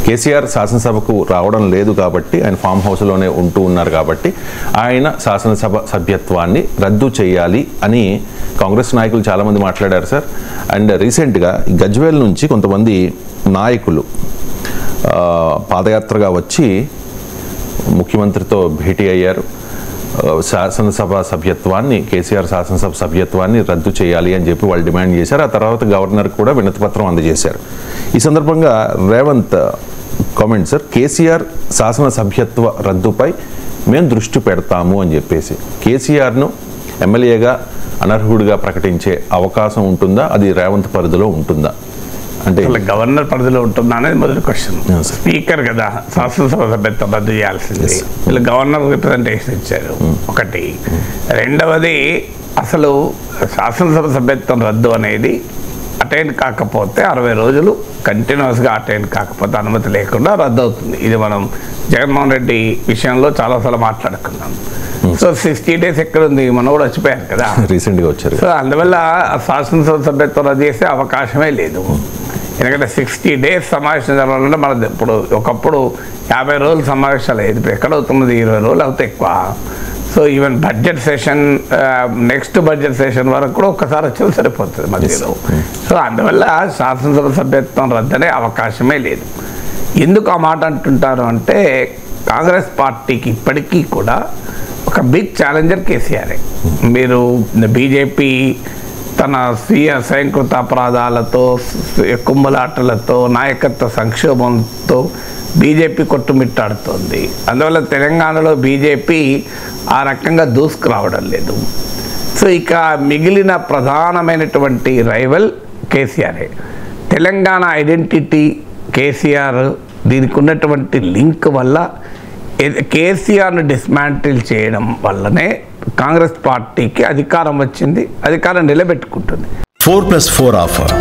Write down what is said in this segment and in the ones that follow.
కేసీఆర్ శాసనసభకు రావడం లేదు కాబట్టి, ఆయన ఫామ్ హౌస్లోనే ఉంటూ ఉన్నారు కాబట్టి ఆయన శాసనసభ సభ్యత్వాన్ని రద్దు చేయాలి అని కాంగ్రెస్ నాయకులు చాలామంది మాట్లాడారు సార్. అండ్ రీసెంట్గా గజ్వేల్ నుంచి కొంతమంది నాయకులు పాదయాత్రగా వచ్చి ముఖ్యమంత్రితో భేటీ అయ్యారు. శాసనసభ సభ్యత్వాన్ని, కేసీఆర్ శాసనసభ సభ్యత్వాన్ని రద్దు చేయాలి అని చెప్పి వాళ్ళు డిమాండ్ చేశారు. ఆ తర్వాత గవర్నర్ కూడా వినతిపత్రం అందజేశారు. ఈ సందర్భంగా రేవంత్ కామెంట్ సార్, కేసీఆర్ శాసన సభ్యత్వ రద్దుపై మేము దృష్టి పెడతాము అని చెప్పేసి కేసీఆర్ను ఎమ్మెల్యేగా అనర్హుడిగా ప్రకటించే అవకాశం ఉంటుందా? అది రేవంత్ పరిధిలో ఉంటుందా? అంటే గవర్నర్ పరిధిలో ఉంటుందా అనేది మొదటి క్వశ్చన్. స్పీకర్ కదా శాసనసభ సభ్యత్వం రద్దు చేయాల్సింది. వీళ్ళు గవర్నర్ రిప్రజెంటేషన్ ఇచ్చారు ఒకటి. రెండవది, అసలు శాసనసభ సభ్యత్వం రద్దు అనేది అటెండ్ కాకపోతే 60 రోజులు కంటిన్యూస్గా అటెండ్ కాకపోతే అనుమతి లేకుండా రద్దు అవుతుంది. ఇది మనం జగన్మోహన్ రెడ్డి విషయంలో చాలాసార్లు మాట్లాడుకున్నాం. సో 60 days ఎక్కడ ఉంది? మనం కూడా వచ్చిపోయారు కదా, రీసెంట్గా వచ్చారు. సో అందువల్ల శాసనసభ సభ్యత్వం రద్దు చేసే అవకాశమే లేదు. ఎందుకంటే 60 days సమావేశం జరగాలంటే మన ఇప్పుడు ఒకప్పుడు 50 రోజులు సమావేశాలు అయ్యేది, ఇప్పుడు ఎక్కడవుతున్నది 20 రోజులు అవుతాయి ఎక్కువ. So even budget session, next budget session వరకు కూడా ఒక్కసారి వచ్చి సరిపోతుంది మధ్యలో. సో అందువల్ల శాసనసభ సభ్యత్వం రద్దనే అవకాశమే లేదు. ఎందుకు ఆ మాట అంటుంటారు అంటే, కాంగ్రెస్ పార్టీకి ఇప్పటికీ కూడా ఒక బిగ్ ఛాలెంజర్ కేసీఆరే. మీరు బీజేపీ తన స్వీయ స్వయంకృత అపరాధాలతో, కుమ్ములాటలతో, నాయకత్వ సంక్షోభంతో బీజేపీ కొట్టుమిట్టాడుతోంది. అందువల్ల తెలంగాణలో బీజేపీ ఆ రకంగా దూసుకురావడం లేదు. సో ఇక మిగిలిన ప్రధానమైనటువంటి రైవల్ కేసీఆరే. తెలంగాణ ఐడెంటిటీ కేసీఆర్, దీనికి ఉన్నటువంటి లింక్ వల్ల కేసీఆర్ను డిస్మాంటిల్ చేయడం వల్లనే కాంగ్రెస్ పార్టీకి అధికారం వచ్చింది, అధికారం నిలబెట్టుకుంటుంది. 4+4 ఆఫర్.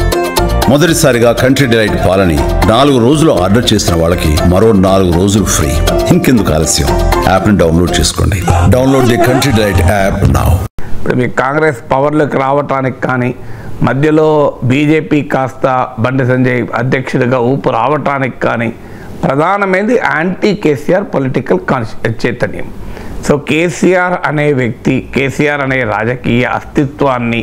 మొదటిసారిగా కంట్రీ డిలైట్ పాలని 4 రోజులు ఆర్డర్ చేసిన వాళ్ళకి మరో 4 రోజులు ఫ్రీ. ఇంకెందుకు ఆలస్యం, యాప్ని డౌన్లోడ్ చేసుకోండి. Download the Country Delight app now. ఇప్పుడు మీకు కాంగ్రెస్ పవర్లోకి రావటానికి కానీ, మధ్యలో బీజేపీ కాస్త బండి సంజయ్ అధ్యక్షుడిగా ఊపు రావటానికి కానీ ప్రధానమైనది యాంటీ కేసీఆర్ పొలిటికల్ చైతన్యం. సో కేసీఆర్ అనే వ్యక్తి, కేసీఆర్ అనే రాజకీయ అస్తిత్వాన్ని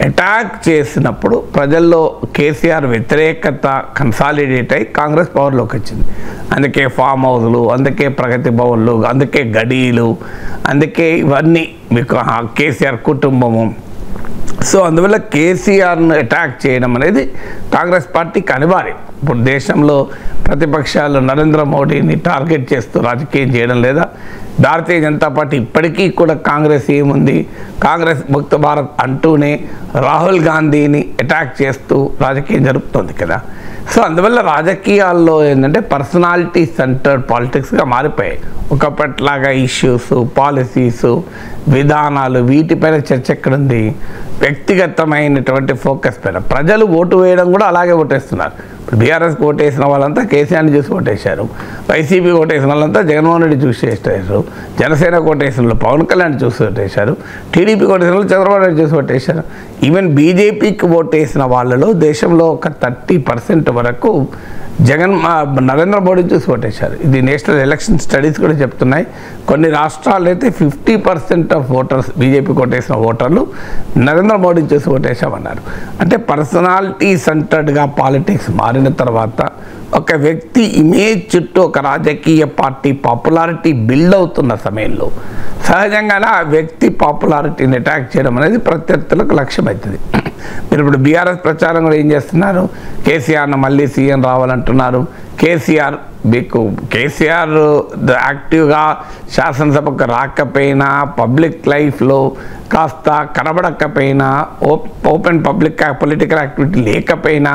అటాక్ చేసినప్పుడు ప్రజల్లో కేసీఆర్ వ్యతిరేకత కన్సాలిడేట్ అయి కాంగ్రెస్ పవర్లోకి వచ్చింది. అందుకే ఫామ్ హౌస్లు, అందుకే ప్రగతి భవన్లు, అందుకే గడీలు, అందుకే ఇవన్నీ మీకు కేసీఆర్ కుటుంబము. సో అందువల్ల కేసీఆర్ను అటాక్ చేయడం అనేది కాంగ్రెస్ పార్టీకి అనివార్యం. ఇప్పుడు దేశంలో ప్రతిపక్షాలు నరేంద్ర మోడీని టార్గెట్ చేస్తూ రాజకీయం చేయడం లేదా? భారతీయ జనతా పార్టీ ఇప్పటికీ కూడా కాంగ్రెస్ ఏముంది, కాంగ్రెస్ ముక్త భారత్ అంటూనే రాహుల్ గాంధీని అటాక్ చేస్తూ రాజకీయం జరుపుతోంది కదా. సో అందువల్ల రాజకీయాల్లో ఏంటంటే పర్సనాలిటీ సెంటర్డ్ పాలిటిక్స్గా మారిపోయాయి. ఒకప్పట్లాగా ఇష్యూస్, పాలసీస్, విధానాలు వీటిపైన చర్చ ఎక్కడుంది? వ్యక్తిగతమైనటువంటి ఫోకస్ పైన. ప్రజలు ఓటు వేయడం కూడా అలాగే ఓటేస్తున్నారు. ఇప్పుడు బీఆర్ఎస్కి ఓటేసిన వాళ్ళంతా కేసీఆర్ని చూసి ఓటేశారు, వైసీపీ ఓటేసిన వాళ్ళంతా జగన్మోహన్ రెడ్డి చూసి ఓటేశారు, జనసేనకు ఓటేసిన వాళ్ళు పవన్ కళ్యాణ్ చూసి ఓటేశారు, టీడీపీకి ఓటేసిన వాళ్ళు చంద్రబాబు నాయుడు చూసి ఓటేశారు. ఈవెన్ బీజేపీకి ఓటేసిన వాళ్ళలో దేశంలో ఒక 30% వరకు నరేంద్ర మోడీ చూసి ఓటేశారు. ఇది నేషనల్ ఎలక్షన్ స్టడీస్ కూడా చెప్తున్నాయి. కొన్ని రాష్ట్రాల్లో అయితే 50% ఆఫ్ ఓటర్స్, బీజేపీకి ఓటేసిన ఓటర్లు నరేంద్ర మోడీ చూసి ఓటేశామన్నారు. అంటే పర్సనాలిటీ సెంటర్డ్గా పాలిటిక్స్ మారిన తర్వాత ఒక వ్యక్తి ఇమేజ్ చుట్టూ ఒక రాజకీయ పార్టీ పాపులారిటీ బిల్డ్ అవుతున్న సమయంలో సహజంగానే ఆ వ్యక్తి పాపులారిటీని అటాక్ చేయడం అనేది ప్రత్యర్థులకు లక్ష్యమవుతుంది. మీరు ఇప్పుడు బీఆర్ఎస్ ప్రచారం కూడా ఏం చేస్తున్నారు? కేసీఆర్ను మళ్ళీ సీఎం రావాలంటున్నారు. కేసీఆర్ యాక్టివ్గా శాసనసభకు రాకపోయినా, పబ్లిక్ లైఫ్లో కాస్త కనబడకపోయినా, ఓపెన్ పబ్లిక్ పొలిటికల్ యాక్టివిటీ లేకపోయినా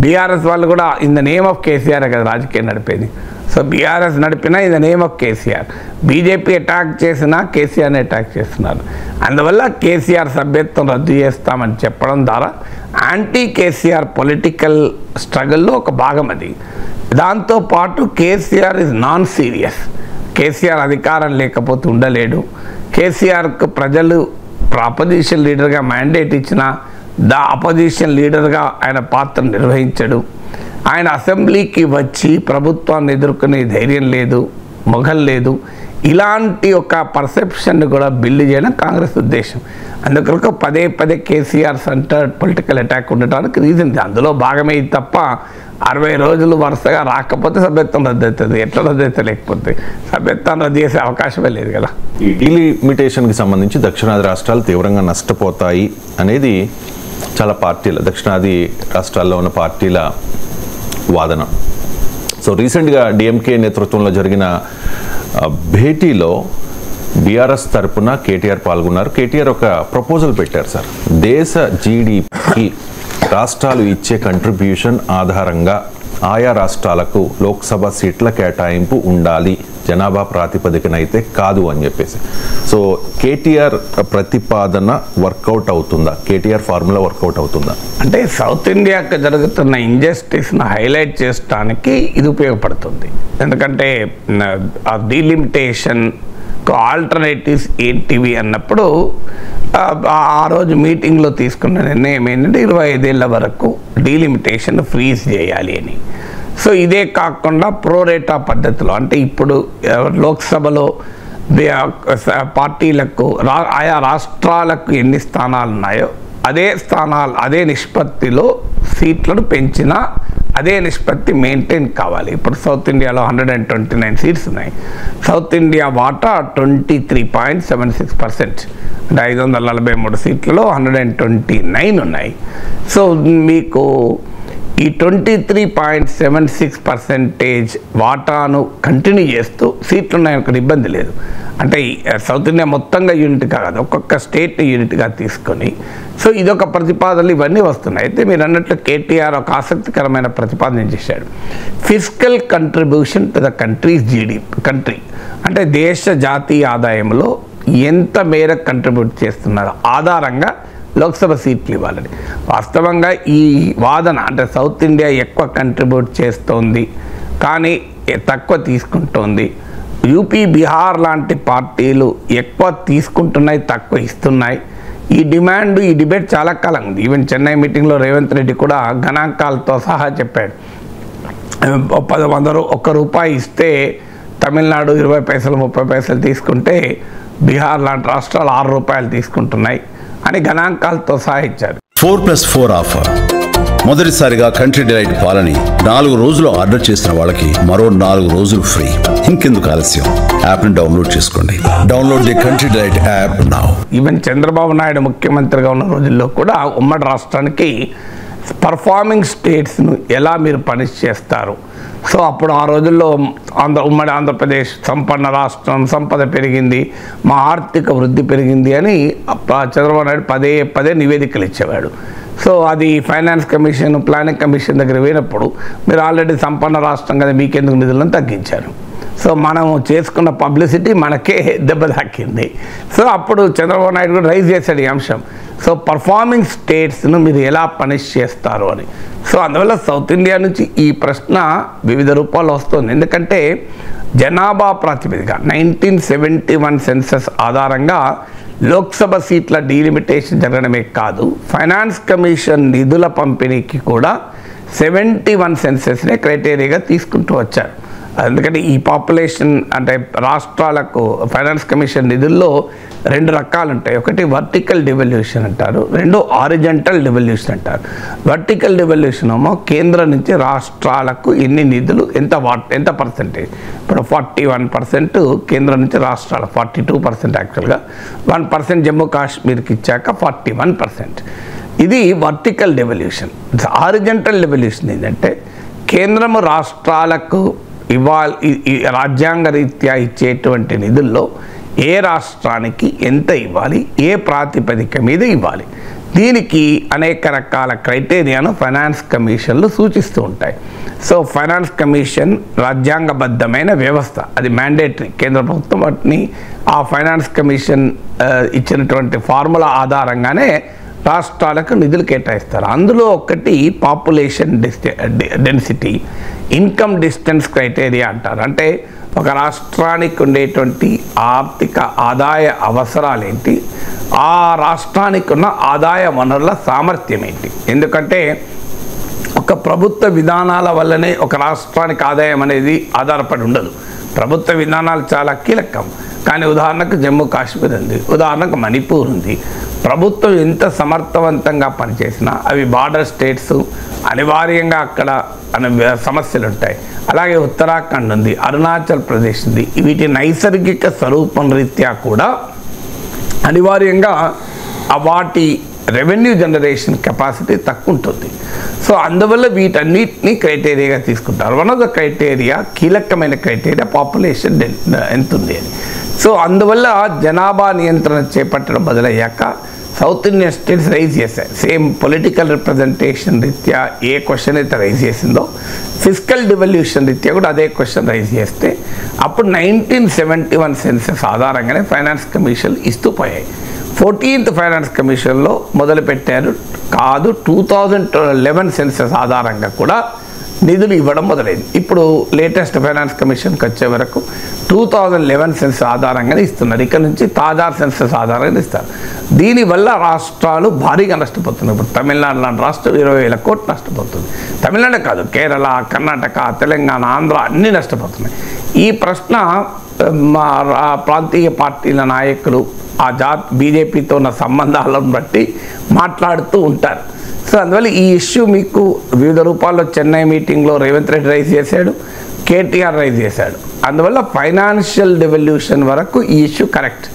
బీఆర్ఎస్ వాళ్ళు కూడా in the name of KCR కదా రాజకీయం నడిపేది. సో బీఆర్ఎస్ నడిపినా in the name of KCR, BJP attack చేసినా కేసీఆర్ని అటాక్ చేస్తున్నారు. అందువల్ల కేసీఆర్ సభ్యత్వం రద్దు చేస్తామని చెప్పడం ద్వారా యాంటీ కేసీఆర్ పొలిటికల్ స్ట్రగుల్లో ఒక భాగం అది. దాంతోపాటు KCR is non serious. KCR అధికారం లేకపోతే ఉండలేడు. కేసీఆర్కు ప్రజలు అపోజిషన్ లీడర్గా మ్యాండేట్ ఇచ్చిన అపోజిషన్ లీడర్గా ఆయన పాత్ర నిర్వహించడు. ఆయన అసెంబ్లీకి వచ్చి ప్రభుత్వాన్ని ఎదుర్కొనే ధైర్యం లేదు, మొఘల్ లేదు. ఇలాంటి ఒక పర్సెప్షన్ కూడా బిల్డ్ చేయడం కాంగ్రెస్ ఉద్దేశం. అందుకొరకు పదే పదే కేసీఆర్ సెంటర్డ్ పొలిటికల్ అటాక్ ఉండటానికి రీజన్ ఇది. అందులో భాగమే తప్ప 60 రోజులు వరుసగా రాకపోతే సభ్యత్వం రద్దు అవుతుంది. ఎట్లా రద్దు అవుతుంది? లేకపోతే సభ్యత్వాన్ని రద్దు చేసే అవకాశమే లేదు కదా. ఈ డీలిమిటేషన్కి సంబంధించి దక్షిణాది రాష్ట్రాలు తీవ్రంగా నష్టపోతాయి అనేది చాలా పార్టీల, దక్షిణాది రాష్ట్రాల్లో ఉన్న పార్టీల వాదన. సో రీసెంట్గా డిఎంకే నేతృత్వంలో జరిగిన భేటీలో బీఆర్ఎస్ తరపున కేటీఆర్ పాల్గొన్నారు. కేటీఆర్ ఒక ప్రపోజల్ పెట్టారు సార్. దేశ జీడిపికి రాష్ట్రాలు ఇచ్చే కంట్రిబ్యూషన్ ఆధారంగా ఆయా రాష్ట్రాలకు లోక్సభ సీట్ల కేటాయింపు ఉండాలి, జనాభా ప్రాతిపదికన అయితే కాదు అని చెప్పేసి. సో కేటీఆర్ ప్రతిపాదన వర్కౌట్ అవుతుందా? కేటీఆర్ ఫార్ములా వర్కౌట్ అవుతుందా? అంటే సౌత్ ఇండియాకి జరుగుతున్న ఇంజస్టిస్ను హైలైట్ చేయడానికి ఇది ఉపయోగపడుతుంది. ఎందుకంటే ఆ డీలిమిటేషన్ ఆల్టర్నేటివ్స్ ఏంటివి అన్నప్పుడు ఆ రోజు మీటింగ్లో తీసుకున్న నిర్ణయం ఏంటంటే 25 ఏళ్ల వరకు డీలిమిటేషన్ ఫ్రీజ్ చేయాలి అని. సో ఇదే కాకుండా ప్రోరేటా పద్ధతిలో, అంటే ఇప్పుడు లోక్సభలో పార్టీలకు ఆయా రాష్ట్రాలకు ఎన్ని స్థానాలు ఉన్నాయో అదే నిష్పత్తిలో సీట్లను పెంచినా అదే నిష్పత్తి మెయింటైన్ కావాలి. ఇప్పుడు సౌత్ ఇండియాలో 129 సీట్స్ ఉన్నాయి. సౌత్ ఇండియా వాటా 23.76%. అంటే 543 సీట్లలో 129 ఉన్నాయి. సో మీకు ఈ 23.76% వాటాను కంటిన్యూ చేస్తూ సీట్లు ఉన్నాయనుకునే ఇబ్బంది లేదు. అంటే సౌత్ ఇండియా మొత్తంగా యూనిట్ కాదు, ఒక్కొక్క స్టేట్ని యూనిట్గా తీసుకొని. సో ఇదొక ప్రతిపాదనలు ఇవన్నీ వస్తున్నాయి. అయితే మీరు అన్నట్లు కేటీఆర్ ఒక ఆసక్తికరమైన ప్రతిపాదన చేశాడు. Fiscal contribution to the country, అంటే దేశ జాతీయ ఆదాయంలో ఎంత మేర కంట్రిబ్యూట్ చేస్తున్నారు ఆధారంగా లోక్సభ సీట్లు ఇవ్వాలని. వాస్తవంగా ఈ వాదన అంటే సౌత్ ఇండియా ఎక్కువ కంట్రిబ్యూట్ చేస్తోంది కానీ తక్కువ తీసుకుంటోంది, యూపీ బీహార్ లాంటి పార్టీలు ఎక్కువ తీసుకుంటున్నాయి తక్కువ ఇస్తున్నాయి, ఈ డిబేట్ చాలా కాలం ఉంది. ఈవెన్ చెన్నై మీటింగ్లో రేవంత్ రెడ్డి కూడా గణాంకాలతో సహా చెప్పాడు. 100 రూపాయి ఇస్తే తమిళనాడు 20 పైసలు 30 పైసలు తీసుకుంటే బీహార్ లాంటి రాష్ట్రాలు 6 రూపాయలు తీసుకుంటున్నాయి అని గణాంకాలతో సహా ఇచ్చారు. 4+4 ఆఫర్. మొదటిసారిగా కంట్రీ డిలైట్ పాలని 4 రోజులు ఆర్డర్ చేసిన వాళ్ళకి మరో 4 రోజులు ఫ్రీ. ఇంకెందుకు ఆలస్యం? యాప్ ని డౌన్లోడ్ చేసుకోండి. Download the Country Delight app now. Even Chandrababu Naidu ముఖ్యమంత్రిగా ఉన్న రోజుల్లో కూడా ఉమ్మడి రాష్ట్రానికి పర్ఫార్మింగ్ స్టేట్స్ను ఎలా మీరు పనిష్ చేస్తారు? సో అప్పుడు ఆ రోజుల్లో ఉమ్మడి ఆంధ్రప్రదేశ్ సంపన్న రాష్ట్రం, సంపద పెరిగింది, మా ఆర్థిక వృద్ధి పెరిగింది అని చంద్రబాబు నాయుడు పదే నివేదికలు ఇచ్చేవాడు. సో అది ఫైనాన్స్ కమిషన్, ప్లానింగ్ కమిషన్ దగ్గర పోయినప్పుడు మీరు ఆల్రెడీ సంపన్న రాష్ట్రం కదా మీకెందుకు నిధులను తగ్గించారు. సో మనం చేసుకున్న పబ్లిసిటీ మనకే దెబ్బ తాకింది. సో అప్పుడు చంద్రబాబు నాయుడు కూడా రైజ్ చేశాడు ఈ అంశం. సో పర్ఫార్మింగ్ స్టేట్స్ను మీరు ఎలా పనిష్ చేస్తారు అని. సో అందువల్ల సౌత్ ఇండియా నుంచి ఈ ప్రశ్న వివిధ రూపాల్లో వస్తుంది. ఎందుకంటే జనాభా ప్రాతిపదిక 1971 సెన్సస్ ఆధారంగా లోక్సభ సీట్ల డీలిమిటేషన్ జరగడమే కాదు, ఫైనాన్స్ కమిషన్ నిధుల పంపిణీకి కూడా 71 సెన్సెస్నే క్రైటీరియాగా తీసుకుంటూ వచ్చారు. ఎందుకంటే ఈ పాపులేషన్ అంటే రాష్ట్రాలకు ఫైనాన్స్ కమిషన్ నిధుల్లో 2 రకాలు ఉంటాయి. ఒకటి వర్టికల్ డివల్యూషన్ అంటారు, 2 హారిజంటల్ డివల్యూషన్ అంటారు. వర్టికల్ డివల్యూషన్ ఏమో కేంద్రం నుంచి రాష్ట్రాలకు ఎన్ని నిధులు ఎంత పర్సెంటేజ్. ఇప్పుడు 41% కేంద్రం నుంచి రాష్ట్రాలు, 42% యాక్చువల్గా, 1% జమ్మూ కాశ్మీర్కి ఇచ్చాక 41%. ఇది వర్టికల్ డివల్యూషన్. హారిజంటల్ డివల్యూషన్ ఏంటంటే కేంద్రము రాష్ట్రాలకు రాజ్యాంగ రీత్యా ఇచ్చేటువంటి నిధుల్లో ఏ రాష్ట్రానికి ఎంత ఇవ్వాలి, ఏ ప్రాతిపదిక మీద ఇవ్వాలి, దీనికి అనేక రకాల క్రైటీరియాను ఫైనాన్స్ కమిషన్లు సూచిస్తూ ఉంటాయి. సో ఫైనాన్స్ కమిషన్ రాజ్యాంగబద్ధమైన వ్యవస్థ, అది మ్యాండేటరీ. కేంద్ర ప్రభుత్వం వాటిని ఆ ఫైనాన్స్ కమిషన్ ఇచ్చినటువంటి ఫార్ములా ఆధారంగానే రాష్ట్రాలకు నిధులు కేటాయిస్తారు. అందులో ఒకటి population density, income distance criteria అంటారు. అంటే ఒక రాష్ట్రానికి ఉండేటువంటి ఆర్థిక ఆదాయ అవసరాలు ఏంటి, ఆ రాష్ట్రానికి ఉన్న ఆదాయ వనరుల సామర్థ్యం ఏంటి. ఎందుకంటే ఒక ప్రభుత్వ విధానాల వల్లనే ఒక రాష్ట్రానికి ఆదాయం అనేది ఆధారపడి ఉండదు. ప్రభుత్వ విధానాలు చాలా కీలకం. కానీ ఉదాహరణకు జమ్మూ కాశ్మీర్ ఉంది, ఉదాహరణకు మణిపూర్ ఉంది. ప్రభుత్వం ఎంత సమర్థవంతంగా పనిచేసినా అవి బార్డర్ స్టేట్స్, అనివార్యంగా అక్కడ సమస్యలు ఉంటాయి. అలాగే ఉత్తరాఖండ్ ఉంది, అరుణాచల్ ప్రదేశ్ ఉంది. వీటి నైసర్గిక స్వరూపం రీత్యా కూడా అనివార్యంగా వాటి రెవెన్యూ జనరేషన్ కెపాసిటీ తక్కువ ఉంటుంది. సో అందువల్ల వీటన్నిటిని క్రైటీరియాగా తీసుకుంటారు. వన్ ఆఫ్ ద క్రైటీరియా, కీలకమైన క్రైటీరియా పాపులేషన్ ఎంత ఉంది అని. సో అందువల్ల జనాభా నియంత్రణ చేపట్టడం మొదలయ్యాక సౌత్ ఇండియన్ స్టేట్స్ రైజ్ చేశాయి. సేమ్ పొలిటికల్ రిప్రజెంటేషన్ రీత్యా ఏ క్వశ్చన్ అయితే రైజ్ చేసిందో, ఫిజికల్ డివల్యూషన్ రీత్యా కూడా అదే క్వశ్చన్ రైజ్ చేస్తే అప్పుడు 1971 సెన్సెస్ ఆధారంగానే ఫైనాన్స్ కమిషన్ ఇస్తూ పోయాయి. 14th ఫైనాన్స్ కమిషన్లో మొదలుపెట్టారు. కాదు, 2011 సెన్సెస్ ఆధారంగా కూడా నిధులు ఇవ్వడం మొదలైంది. ఇప్పుడు లేటెస్ట్ ఫైనాన్స్ కమిషన్కి వచ్చే వరకు 2011 సెన్సెస్ ఆధారంగానే ఇస్తున్నారు. ఇక్కడ నుంచి తాజా సెన్సెస్ ఆధారంగా ఇస్తారు. దీనివల్ల రాష్ట్రాలు భారీగా నష్టపోతున్నాయి. ఇప్పుడు తమిళనాడు లాంటి రాష్ట్రం 20,000 కోట్లు నష్టపోతుంది. తమిళనాడే కాదు, కేరళ, కర్ణాటక, తెలంగాణ, ఆంధ్ర అన్నీ నష్టపోతున్నాయి. ఈ ప్రశ్న మా ప్రాంతీయ పార్టీల నాయకులు ఆ బీజేపీతో ఉన్న సంబంధాలను బట్టి మాట్లాడుతూ ఉంటారు. సో అందువల్ల ఈ ఇష్యూ మీకు వివిధ రూపాల్లో చెన్నై మీటింగ్లో రేవంత్ రెడ్డి రైజ్ చేశాడు, కేటీఆర్ రైజ్ చేశాడు. అందువల్ల ఫైనాన్షియల్ డివల్యూషన్ వరకు ఈ ఇష్యూ కరెక్ట్.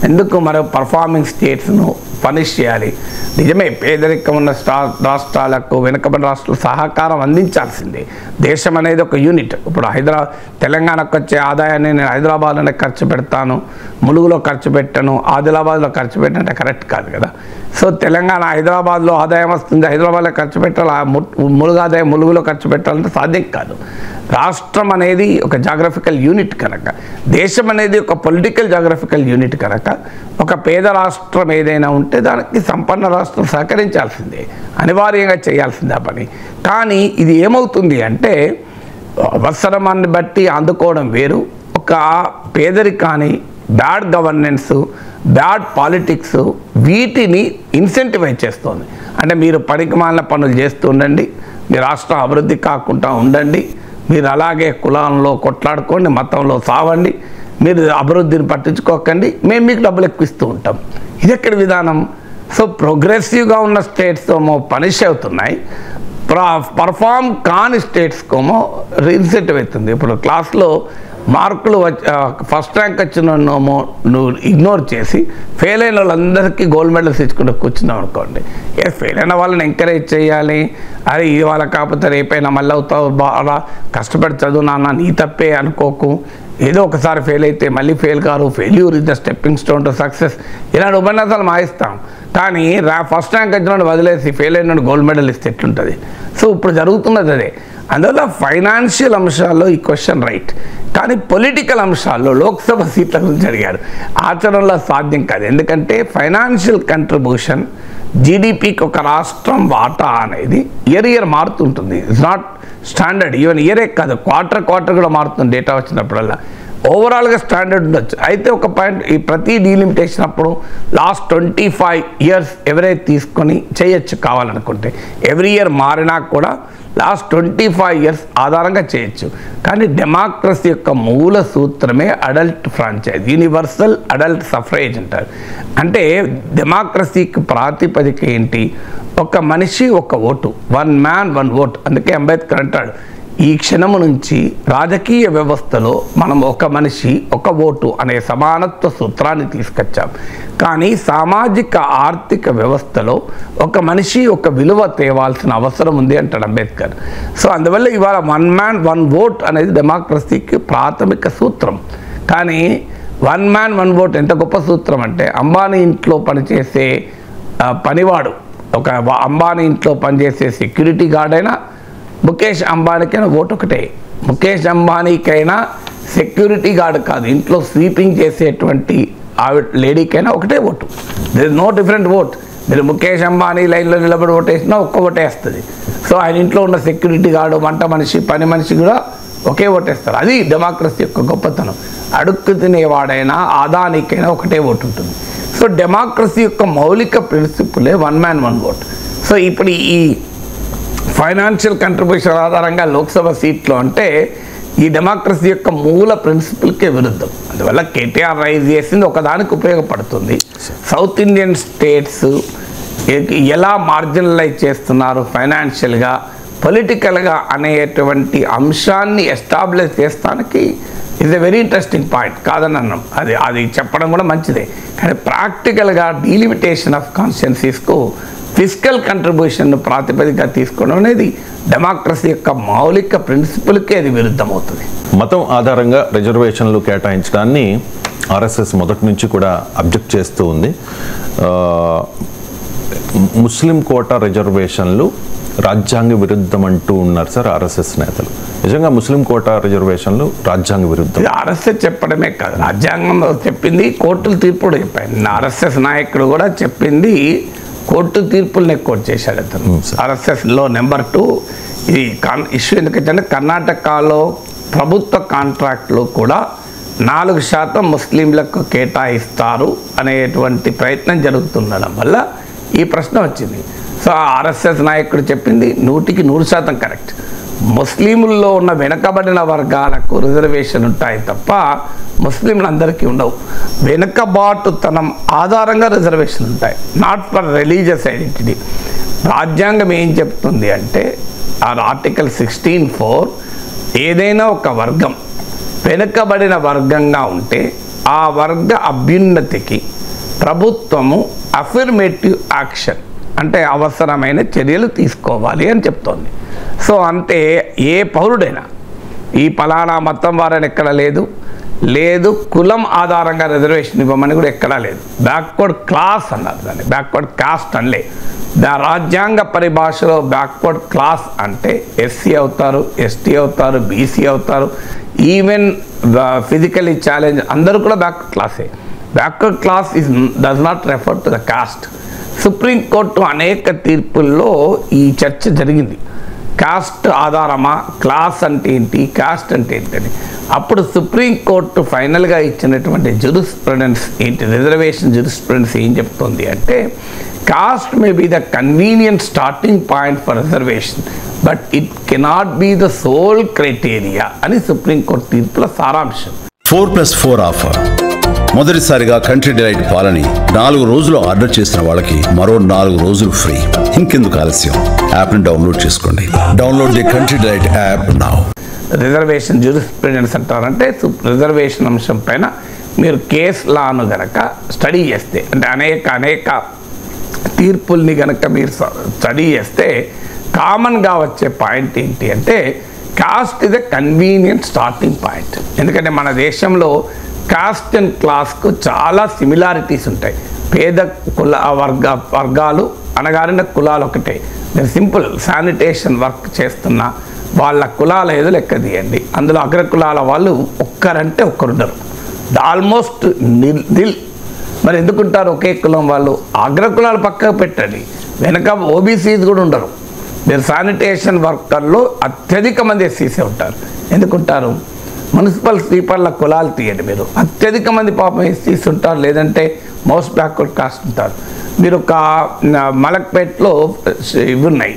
ఎందుకు మరో పర్ఫార్మింగ్ స్టేట్స్ను పనిష్ చేయాలి? నిజమే, పేదరికం ఉన్న రాష్ట్రాలకు, వెనుకబడిన రాష్ట్రాలకు సహకారం అందించాల్సిందే. దేశం అనేది ఒక యూనిట్. ఇప్పుడు తెలంగాణకు వచ్చే ఆదాయాన్ని నేను హైదరాబాద్లోనే ఖర్చు పెడతాను, ములుగులో ఖర్చు పెట్టను, ఆదిలాబాద్లో ఖర్చు పెట్టంటే కరెక్ట్ కాదు కదా. సో తెలంగాణ, హైదరాబాద్లో ఆదాయం వస్తుంది, హైదరాబాద్లో ఖర్చు పెట్టాలి, ములుగు ఆదాయం ములుగులో ఖర్చు పెట్టాలంటే సాధ్యం కాదు. రాష్ట్రం అనేది ఒక జాగ్రఫికల్ యూనిట్ కనుక, దేశం అనేది ఒక పొలిటికల్ జాగ్రఫికల్ యూనిట్ కనుక, ఒక పేద రాష్ట్రం ఏదైనా ఉంటే దానికి సంపన్న రాష్ట్రం సహకరించాల్సిందే, అనివార్యంగా చేయాల్సిందే ఆ పని. కానీ ఇది ఏమవుతుంది అంటే అవసరాన్ని బట్టి అందుకోవడం వేరు. ఒక పేదరికాన్ని, బ్యాడ్ గవర్నెన్స్, బ్యాడ్ పాలిటిక్స్ వీటిని ఇన్సెంటివైజ్ చేస్తుంది. అంటే మీరు పనికిమాలిన పనులు చేస్తూ ఉండండి, మీ రాష్ట్రం అభివృద్ధి కాకుండా ఉండండి, మీరు అలాగే కులంలో కొట్లాడుకోండి, మతంలో సావండి, మీరు అభివృద్ధిని పట్టించుకోకండి, మేము మీకు డబ్బులు ఎక్కువ ఇస్తూ ఉంటాం. ఇది ఎక్కడి విధానం? సో ప్రోగ్రెసివ్గా ఉన్న స్టేట్స్ ఏమో పనిష్ అవుతున్నాయి, పర్ఫామ్ కాని స్టేట్స్కేమో ఇన్సెంటివ్ అవుతుంది. ఇప్పుడు క్లాస్లో మార్కులు ఫస్ట్ ర్యాంక్ వచ్చిన నువ్వు ఇగ్నోర్ చేసి ఫెయిల్ అయిన వాళ్ళందరికీ గోల్డ్ మెడల్స్ ఇచ్చుకుంటూ కూర్చున్నాం అనుకోండి. ఫెయిల్ అయిన వాళ్ళని ఎంకరేజ్ చేయాలి. అరే ఇది వాళ్ళ కాకపోతే రేపైనా మళ్ళీ అవుతావు, బాగా కష్టపడి చదువు నాన్న, నీ తప్పే అనుకోకు, ఏదో ఒకసారి ఫెయిల్ అయితే మళ్ళీ fail car, failure is the stepping stone to success, ఇలాంటి ఉపన్యాసాలు మాయిస్తాం. కానీ ఫస్ట్ ర్యాంక్ వచ్చిన వదిలేసి ఫెయిల్ అయిన గోల్డ్ మెడల్ ఇస్తే ఎట్లుంటుంది? సో ఇప్పుడు జరుగుతున్నది అదే. అందువల్ల ఫైనాన్షియల్ అంశాల్లో ఈ క్వశ్చన్ రైట్, కానీ పొలిటికల్ అంశాల్లో లోక్సభ సీట్ల గురించి అడిగారు. ఆచరణలో సాధ్యం కాదు. ఎందుకంటే ఫైనాన్షియల్ కంట్రిబ్యూషన్, జీడిపికి ఒక రాష్ట్రం వాటా అనేది ఇయర్ మారుతుంటుంది. It's not standard. ఈవెన్ ఇయరే కాదు, క్వార్టర్ కూడా మారుతుంది డేటా వచ్చినప్పుడల్లా. ఓవరాల్గా స్టాండర్డ్ ఉండొచ్చు. అయితే ఒక పాయింట్, ఈ ప్రతి డీలిమిటేషన్ అప్పుడు లాస్ట్ 25 years ఎవరైతే తీసుకొని చేయొచ్చు కావాలనుకుంటే, ఎవ్రీ ఇయర్ మారినా కూడా లాస్ట్ 25 years ఆధారంగా చేయొచ్చు. కానీ డెమోక్రసీ యొక్క మూల సూత్రమే adult franchise, universal adult suffrage అంటారు. అంటే డెమోక్రసీకి ప్రాతిపదిక ఏంటి? ఒక మనిషి ఒక ఓటు, 1 man 1 vote. అందుకే అంబేద్కర్ అంటాడు, ఈ క్షణము నుంచి రాజకీయ వ్యవస్థలో మనం ఒక మనిషి ఒక ఓటు అనే సమానత్వ సూత్రాన్ని తీసుకొచ్చాం. కానీ సామాజిక ఆర్థిక వ్యవస్థలో ఒక మనిషి ఒక విలువ తేవాల్సిన అవసరం ఉంది అంటాడు అంబేద్కర్. సో అందువల్ల ఇవాళ 1 man 1 vote అనేది డెమోక్రసీకి ప్రాథమిక సూత్రం. కానీ 1 man 1 vote ఎంత గొప్ప సూత్రం అంటే, అంబానీ ఇంట్లో పనిచేసే పనివాడు, ఒక అంబానీ ఇంట్లో పనిచేసే సెక్యూరిటీ గార్డ్ అయినా, ముఖేష్ అంబానీకైనా ఓటు ఒకటే. ముఖేష్ అంబానీకైనా సెక్యూరిటీ గార్డ్ కాదు, ఇంట్లో స్వీపింగ్ చేసేటువంటి లేడీకైనా ఒకటే vote. There is no different vote. మీరు ముఖేష్ అంబానీ లైన్లో నిలబడి ఓటేసినా ఒక్క ఓటేస్తుంది. సో ఆయన ఇంట్లో ఉన్న సెక్యూరిటీ గార్డు, వంట మనిషి, పని మనిషి కూడా ఒకే ఓటేస్తారు. అది డెమోక్రసీ యొక్క గొప్పతనం. అడుక్కు తినేవాడైనా ఆదానికైనా ఒకటే ఓటు ఉంటుంది. సో డెమోక్రసీ యొక్క మౌలిక ప్రిన్సిపులే 1 man 1 vote. సో ఇప్పుడు ఈ ఫైనాన్షియల్ కంట్రిబ్యూషన్ ఆధారంగా లోక్సభ సీట్లు అంటే ఈ డెమోక్రసీ యొక్క మూల ప్రిన్సిపల్కే విరుద్ధం. అందువల్ల కేటీఆర్ రైజ్ చేసింది ఒకదానికి ఉపయోగపడుతుంది. సౌత్ ఇండియన్ స్టేట్స్ ఎలా మార్జినలైజ్ చేస్తున్నారు ఫైనాన్షియల్గా, పొలిటికల్గా అనేటువంటి అంశాన్ని ఎస్టాబ్లిష్ చేస్తానికి is a very interesting point, కాదని అన్నాం. అది చెప్పడం కూడా మంచిదే. కానీ ప్రాక్టికల్గా డీలిమిటేషన్ ఆఫ్ కాన్స్టిట్యున్సీస్కు ఫిజికల్ కంట్రిబ్యూషన్ ప్రాతిపదికగా తీసుకోవడం అనేది డెమోక్రసీ యొక్క మౌలిక ప్రిన్సిపల్కే అది విరుద్ధమవుతుంది. మతం ఆధారంగా రిజర్వేషన్లు కేటాయించడాన్ని ఆర్ఎస్ఎస్ మొదటి నుంచి కూడా అబ్జెక్ట్ చేస్తూ ఉంది. ముస్లిం కోటా రిజర్వేషన్లు రాజ్యాంగ విరుద్ధం అంటూ ఉన్నారు సార్ ఆర్ఎస్ఎస్ నేతలు. నిజంగా ముస్లిం కోటా రిజర్వేషన్లు రాజ్యాంగ విరుద్ధం? ఆర్ఎస్ఎస్ చెప్పడమే కాదు, రాజ్యాంగం చెప్పింది, కోర్టుల తీర్పు కూడా చెప్పాయి. ఆర్ఎస్ఎస్ నాయకుడు కూడా చెప్పింది, కోర్టు తీర్పులను కోట్ చేశాడు అతను. ఆర్ఎస్ఎస్లో నెంబర్ 2 ఇది ఇష్యూ ఎందుకంటే కర్ణాటకలో ప్రభుత్వ కాంట్రాక్ట్లు కూడా 4% ముస్లింలకు కేటాయిస్తారు అనేటువంటి ప్రయత్నం జరుగుతుండడం వల్ల ఈ ప్రశ్న వచ్చింది. సో ఆర్ఎస్ఎస్ నాయకుడు చెప్పింది 100% కరెక్ట్. ముస్లింల్లో ఉన్న వెనుకబడిన వర్గాలకు రిజర్వేషన్ ఉంటాయి తప్ప ముస్లింలందరికీ ఉండవు. వెనుకబాటుతనం ఆధారంగా రిజర్వేషన్ ఉంటాయి, నాట్ ఫర్ రిలీజియస్ ఐడెంటిటీ. రాజ్యాంగం ఏం చెప్తుంది అంటే ఆర్టికల్ 16(4) ఏదైనా ఒక వర్గం వెనుకబడిన వర్గంగా ఉంటే ఆ వర్గ అభ్యున్నతికి ప్రభుత్వము అఫర్మేటివ్ యాక్షన్ అంటే అవసరమైన చర్యలు తీసుకోవాలి అని చెప్తోంది. సో అంటే ఏ పౌరుడైనా ఈ పలానా మతం వారని ఎక్కడ లేదు, కులం ఆధారంగా రిజర్వేషన్ ఇవ్వమని కూడా ఎక్కడా లేదు. బ్యాక్వర్డ్ క్లాస్ అన్నారు దాన్ని, బ్యాక్వర్డ్ కాస్ట్ అనలే. రాజ్యాంగ పరిభాషలో బ్యాక్వర్డ్ క్లాస్ అంటే ఎస్సీ అవుతారు, ఎస్టీ అవుతారు, బీసీ అవుతారు, ఈవెన్ ఫిజికలీ ఛాలెంజ్ అందరూ కూడా బ్యాక్వర్డ్ క్లాసే. Backward class does not refer to the caste. Supreme Court అనేక తీర్పుల్లో ఈ చర్చ జరిగింది. కాస్ట్ ఆధారమా, క్లాస్ అంటే ఏంటి, కాస్ట్ అంటే ఏంటని. అప్పుడు సుప్రీంకోర్టు ఫైనల్గా ఇచ్చినటువంటి జురిస్ప్రుడెన్స్ ఏంటి, రిజర్వేషన్ జురిస్ప్రుడెన్స్ ఏం చెప్తుంది అంటే caste may be the convenient starting point for reservation but it cannot be the sole criteria అని సుప్రీంకోర్టు తీర్పుల సారాంశం. 4+4 ఆఫర్. మొదటిసారిగా కంట్రీ డిలైట్ పాలని 4 రోజులు ఆర్డర్ చేసిన వాళ్ళకి మరో 4 రోజులు ఫ్రీ. ఇంకెందుకు ఆలస్యం, యాప్ని డౌన్లోడ్ చేసుకోండి. Download the Country Delight app now. Reservation jurisprudence అంటారంటే రిజర్వేషన్ అంశం పైన మీరు కేస్ లాను గనక స్టడీ చేస్తే, అంటే అనేక తీర్పుల్ని గనక మీరు స్టడీ చేస్తే కామన్గా వచ్చే పాయింట్ ఏంటి అంటే cost is a convenient starting point. ఎందుకంటే మన దేశంలో కాస్ట్ అండ్ క్లాస్కు చాలా సిమిలారిటీస్ ఉంటాయి. పేద వర్గాలు అనగానే కులాలు ఒకటే. మీరు సింపుల్ శానిటేషన్ వర్క్ చేస్తున్న వాళ్ళ కులాల ఏదో లెక్క తీయండి, అందులో అగ్ర కులాల వాళ్ళు ఒక్కరంటే ఒక్కరుండరు, ఆల్మోస్ట్ నిల్. మరి ఎందుకుంటారు ఒకే కులం వాళ్ళు? అగ్ర కులాలు పక్కకు పెట్టండి, వెనక ఓబీసీస్ కూడా ఉండరు. మీరు శానిటేషన్ వర్కర్లో అత్యధిక మంది ఎస్సీసీ ఉంటారు. ఎందుకుంటారు? మున్సిపల్ స్వీపర్ల కులాలు తీయండి, మీరు అత్యధిక మంది పాపం ఎస్సీస్ ఉంటారు, లేదంటే మోస్ట్ బ్యాక్వర్డ్ కాస్ట్ ఉంటారు. మీరు ఒక మలక్పేట్లో ఇవి ఉన్నాయి,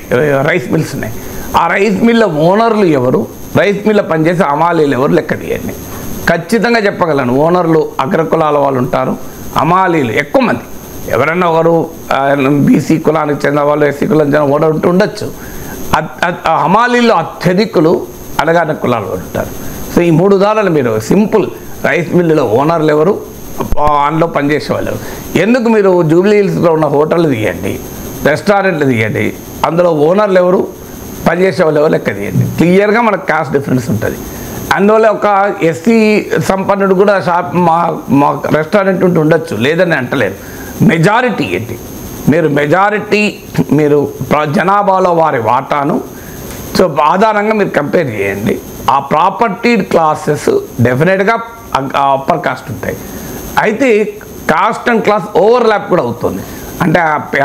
రైస్ మిల్స్ ఉన్నాయి. ఆ రైస్ మిల్ల ఓనర్లు ఎవరు, రైస్ మిల్ల పనిచేసే అమాలీలు ఎవరు లెక్క తీయండి. ఖచ్చితంగా చెప్పగలను, ఓనర్లు అగ్రకులాల వాళ్ళు ఉంటారు, అమాలీలు ఎక్కువ మంది. ఎవరైనా ఒకరు బీసీ కులానికి చెందిన వాళ్ళు, ఎస్సీ కులానికి చెందిన ఓనర్ ఉండొచ్చు. అమాలీలు అత్యధికులు అడగాన కులాల వాళ్ళు ఉంటారు. సో ఈ 3 ఉదాహరణలు మీరు సింపుల్, రైస్ మిల్లులో ఓనర్లు ఎవరు, అందులో పనిచేసే వాళ్ళు. ఎందుకు మీరు జూబ్లీ హిల్స్లో ఉన్న హోటళ్ళు తీయండి, రెస్టారెంట్లు తీయండి, అందులో ఓనర్లు ఎవరు, పనిచేసే వాళ్ళు ఎవరు లెక్క తీయండి. క్లియర్గా మనకు కాస్ట్ డిఫరెన్స్ ఉంటుంది. అందువల్ల ఒక ఎస్సీ సంపన్నుడు కూడా మా రెస్టారెంట్ ఉంటూ ఉండొచ్చు, లేదని అంటలేదు. మెజారిటీ ఏంటి, మీరు జనాభాలో వారి వాటాను సో ఆధారంగా మీరు కంపేర్ చేయండి. ఆ ప్రాపర్టీ క్లాసెస్ డెఫినెట్గా అప్పర్ కాస్ట్ ఉంటాయి. అయితే కాస్ట్ అండ్ క్లాస్ ఓవర్లాప్ కూడా అవుతుంది. అంటే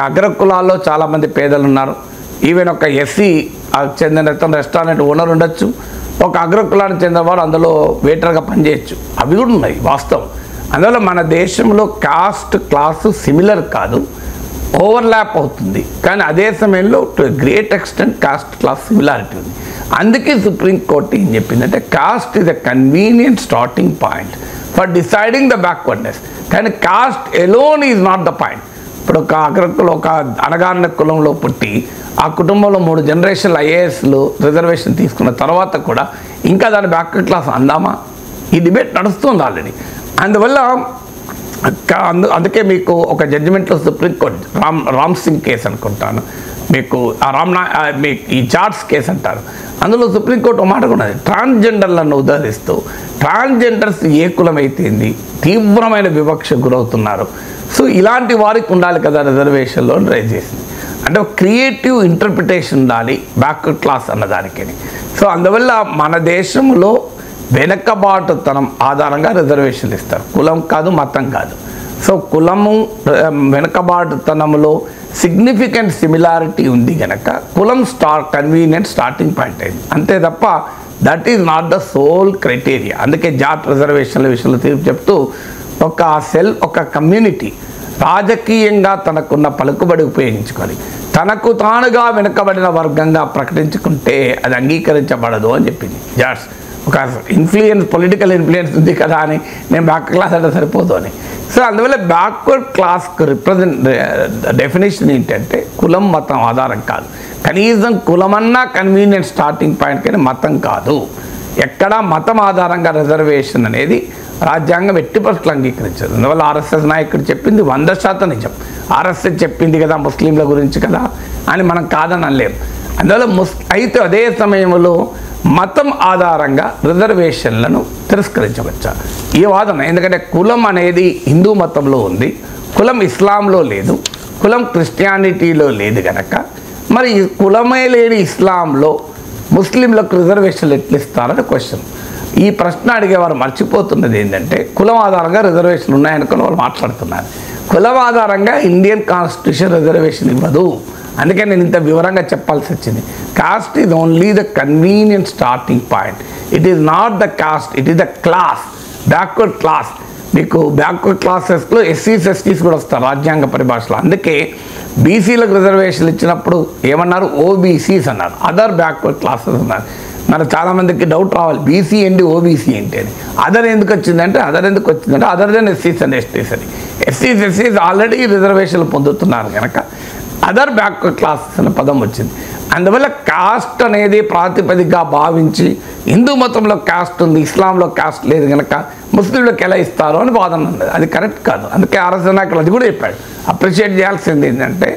అగ్రకులాల్లో చాలామంది పేదలు ఉన్నారు. ఈవెన్ ఒక ఎస్సీ చెందిన రెస్టారెంట్ ఓనర్ ఉండొచ్చు, ఒక అగ్రకులానికి చెందినవాడు అందులో వెయిటర్గా పనిచేయచ్చు. అవి కూడా ఉన్నాయి వాస్తవం. అందువల్ల మన దేశంలో కాస్ట్ క్లాసు సిమిలర్ కాదు. ఓవర్లాప్ అవుతుంది, కానీ అదే సమయంలో to great extent caste class similarity ఉంది. అందుకే సుప్రీంకోర్టు ఏం చెప్పిందంటే caste is a convenient starting point for deciding the backwardness, కానీ caste alone is not the point. ఇప్పుడు ఒక అగ్రకులం, ఒక అణగారిన కులంలో పుట్టి ఆ కుటుంబంలో 3 జనరేషన్లు ఐఏఎస్లు రిజర్వేషన్ తీసుకున్న తర్వాత కూడా ఇంకా దాని బ్యాక్వర్డ్ క్లాస్ అందామా? ఈ డిబేట్ నడుస్తుంది ఆల్రెడీ. అందువల్ల అందుకే మీకు ఒక జడ్జిమెంట్లో సుప్రీంకోర్టు రామ్ సింగ్ కేసు అనుకుంటాను, మీకు మీకు ఈ చార్ట్స్ కేసు అంటారు, అందులో సుప్రీంకోర్టు ఒక మాట కూడా ఉన్నది, ట్రాన్స్జెండర్లను ఉదహరిస్తూ ట్రాన్స్జెండర్స్ ఏ కులమైతేంది తీవ్రమైన వివక్ష గురవుతున్నారు, సో ఇలాంటి వారికి ఉండాలి కదా రిజర్వేషన్లో రైజ్ చేసింది. అంటే క్రియేటివ్ ఇంటర్ప్రిటేషన్ ఉండాలి బ్యాక్వర్డ్ క్లాస్ అన్నదానికి. సో అందువల్ల మన దేశంలో వెనకబాటుతనం ఆధారంగా రిజర్వేషన్లు ఇస్తారు, కులం కాదు, మతం కాదు. సో కులము వెనకబాటుతనంలో సిగ్నిఫికెంట్ సిమిలారిటీ ఉంది కనుక కులం కన్వీనియంట్ స్టార్టింగ్ పాయింట్ అయింది, అంతే తప్ప that is not the sole criteria. అందుకే జాట్ రిజర్వేషన్ల విషయంలో తీర్పు చెప్తూ ఒక కమ్యూనిటీ రాజకీయంగా తనకున్న పలుకుబడి ఉపయోగించుకొని తనకు తానుగా వెనుకబడిన వర్గంగా ప్రకటించుకుంటే అది అంగీకరించబడదు అని చెప్పింది జాట్స్. ఒక పొలిటికల్ ఇన్ఫ్లుయెన్స్ ఉంది కదా అని నేను బ్యాక్వర్డ్ క్లాస్ అంటే సరిపోదు అని. సో అందువల్ల బ్యాక్వర్డ్ క్లాస్కు డెఫినేషన్ ఏంటంటే కులం మతం ఆధారం కాదు, కనీసం కులమన్నా కన్వీనియంట్ స్టార్టింగ్ పాయింట్ కానీ మతం కాదు. ఎక్కడ మతం ఆధారంగా రిజర్వేషన్ అనేది రాజ్యాంగం ఎట్టి పరిస్థితులు అంగీకరించదు. అందువల్ల ఆర్ఎస్ఎస్ నాయకుడు చెప్పింది 100% నిజం. ఆర్ఎస్ఎస్ చెప్పింది కదా ముస్లింల గురించి కదా అని మనం కాదని అనలేము. అందువల్ల అయితే అదే సమయంలో మతం ఆధారంగా రిజర్వేషన్లను తిరస్కరించవచ్చా ఈ వాదన? ఎందుకంటే కులం అనేది హిందూ మతంలో ఉంది, కులం ఇస్లాంలో లేదు, కులం క్రిస్టియానిటీలో లేదు కనుక మరి కులమే లేని ఇస్లాంలో ముస్లింలకు రిజర్వేషన్లు ఎట్లు ఇస్తారని క్వశ్చన్. ఈ ప్రశ్న అడిగేవారు మర్చిపోతున్నది ఏంటంటే కులం ఆధారంగా రిజర్వేషన్లు ఉన్నాయనుకుని వాళ్ళు మాట్లాడుతున్నారు. కులం ఆధారంగా ఇండియన్ కాన్స్టిట్యూషన్ రిజర్వేషన్ ఇవ్వదు. అందుకే నేను ఇంత వివరంగా చెప్పాల్సి వచ్చింది. Cost is only the convenient starting point, it is not the cost, it is the class, backward class. మీకు బ్యాక్వర్డ్ క్లాసెస్లో ఎస్సీస్ ఎస్టీస్ కూడా వస్తారు రాజ్యాంగ పరిభాషలో. అందుకే బీసీలకు రిజర్వేషన్లు ఇచ్చినప్పుడు ఏమన్నారు? ఓబీసీస్ అన్నారు, అదర్ బ్యాక్వర్డ్ క్లాసెస్ అన్నారు. మరి చాలామందికి డౌట్ రావాలి, బీసీ ఏంటి ఓబీసీ ఏంటి అని. అదర్ ఎందుకు వచ్చిందంటే అదర్ దెన్ ఎస్సీస్ అండ్ ఎస్టీస్ అని. ఎస్సీస్ ఆల్రెడీ రిజర్వేషన్లు పొందుతున్నారు కనుక అదర్ బ్యాక్వర్డ్ క్లాసెస్ అనే పదం వచ్చింది. అందువల్ల కాస్ట్ అనేది ప్రాతిపదికగా భావించి హిందూ మతంలో కాస్ట్ ఉంది, ఇస్లాంలో కాస్ట్ లేదు కనుక ముస్లింలకు ఎలా ఇస్తారు అని వాదన ఉన్నది. అది కరెక్ట్ కాదు. అందుకే ఆర్ఎస్ఎస్ నాయకులు అది కూడా చెప్పాడు. అప్రిషియేట్ చేయాల్సింది ఏంటంటే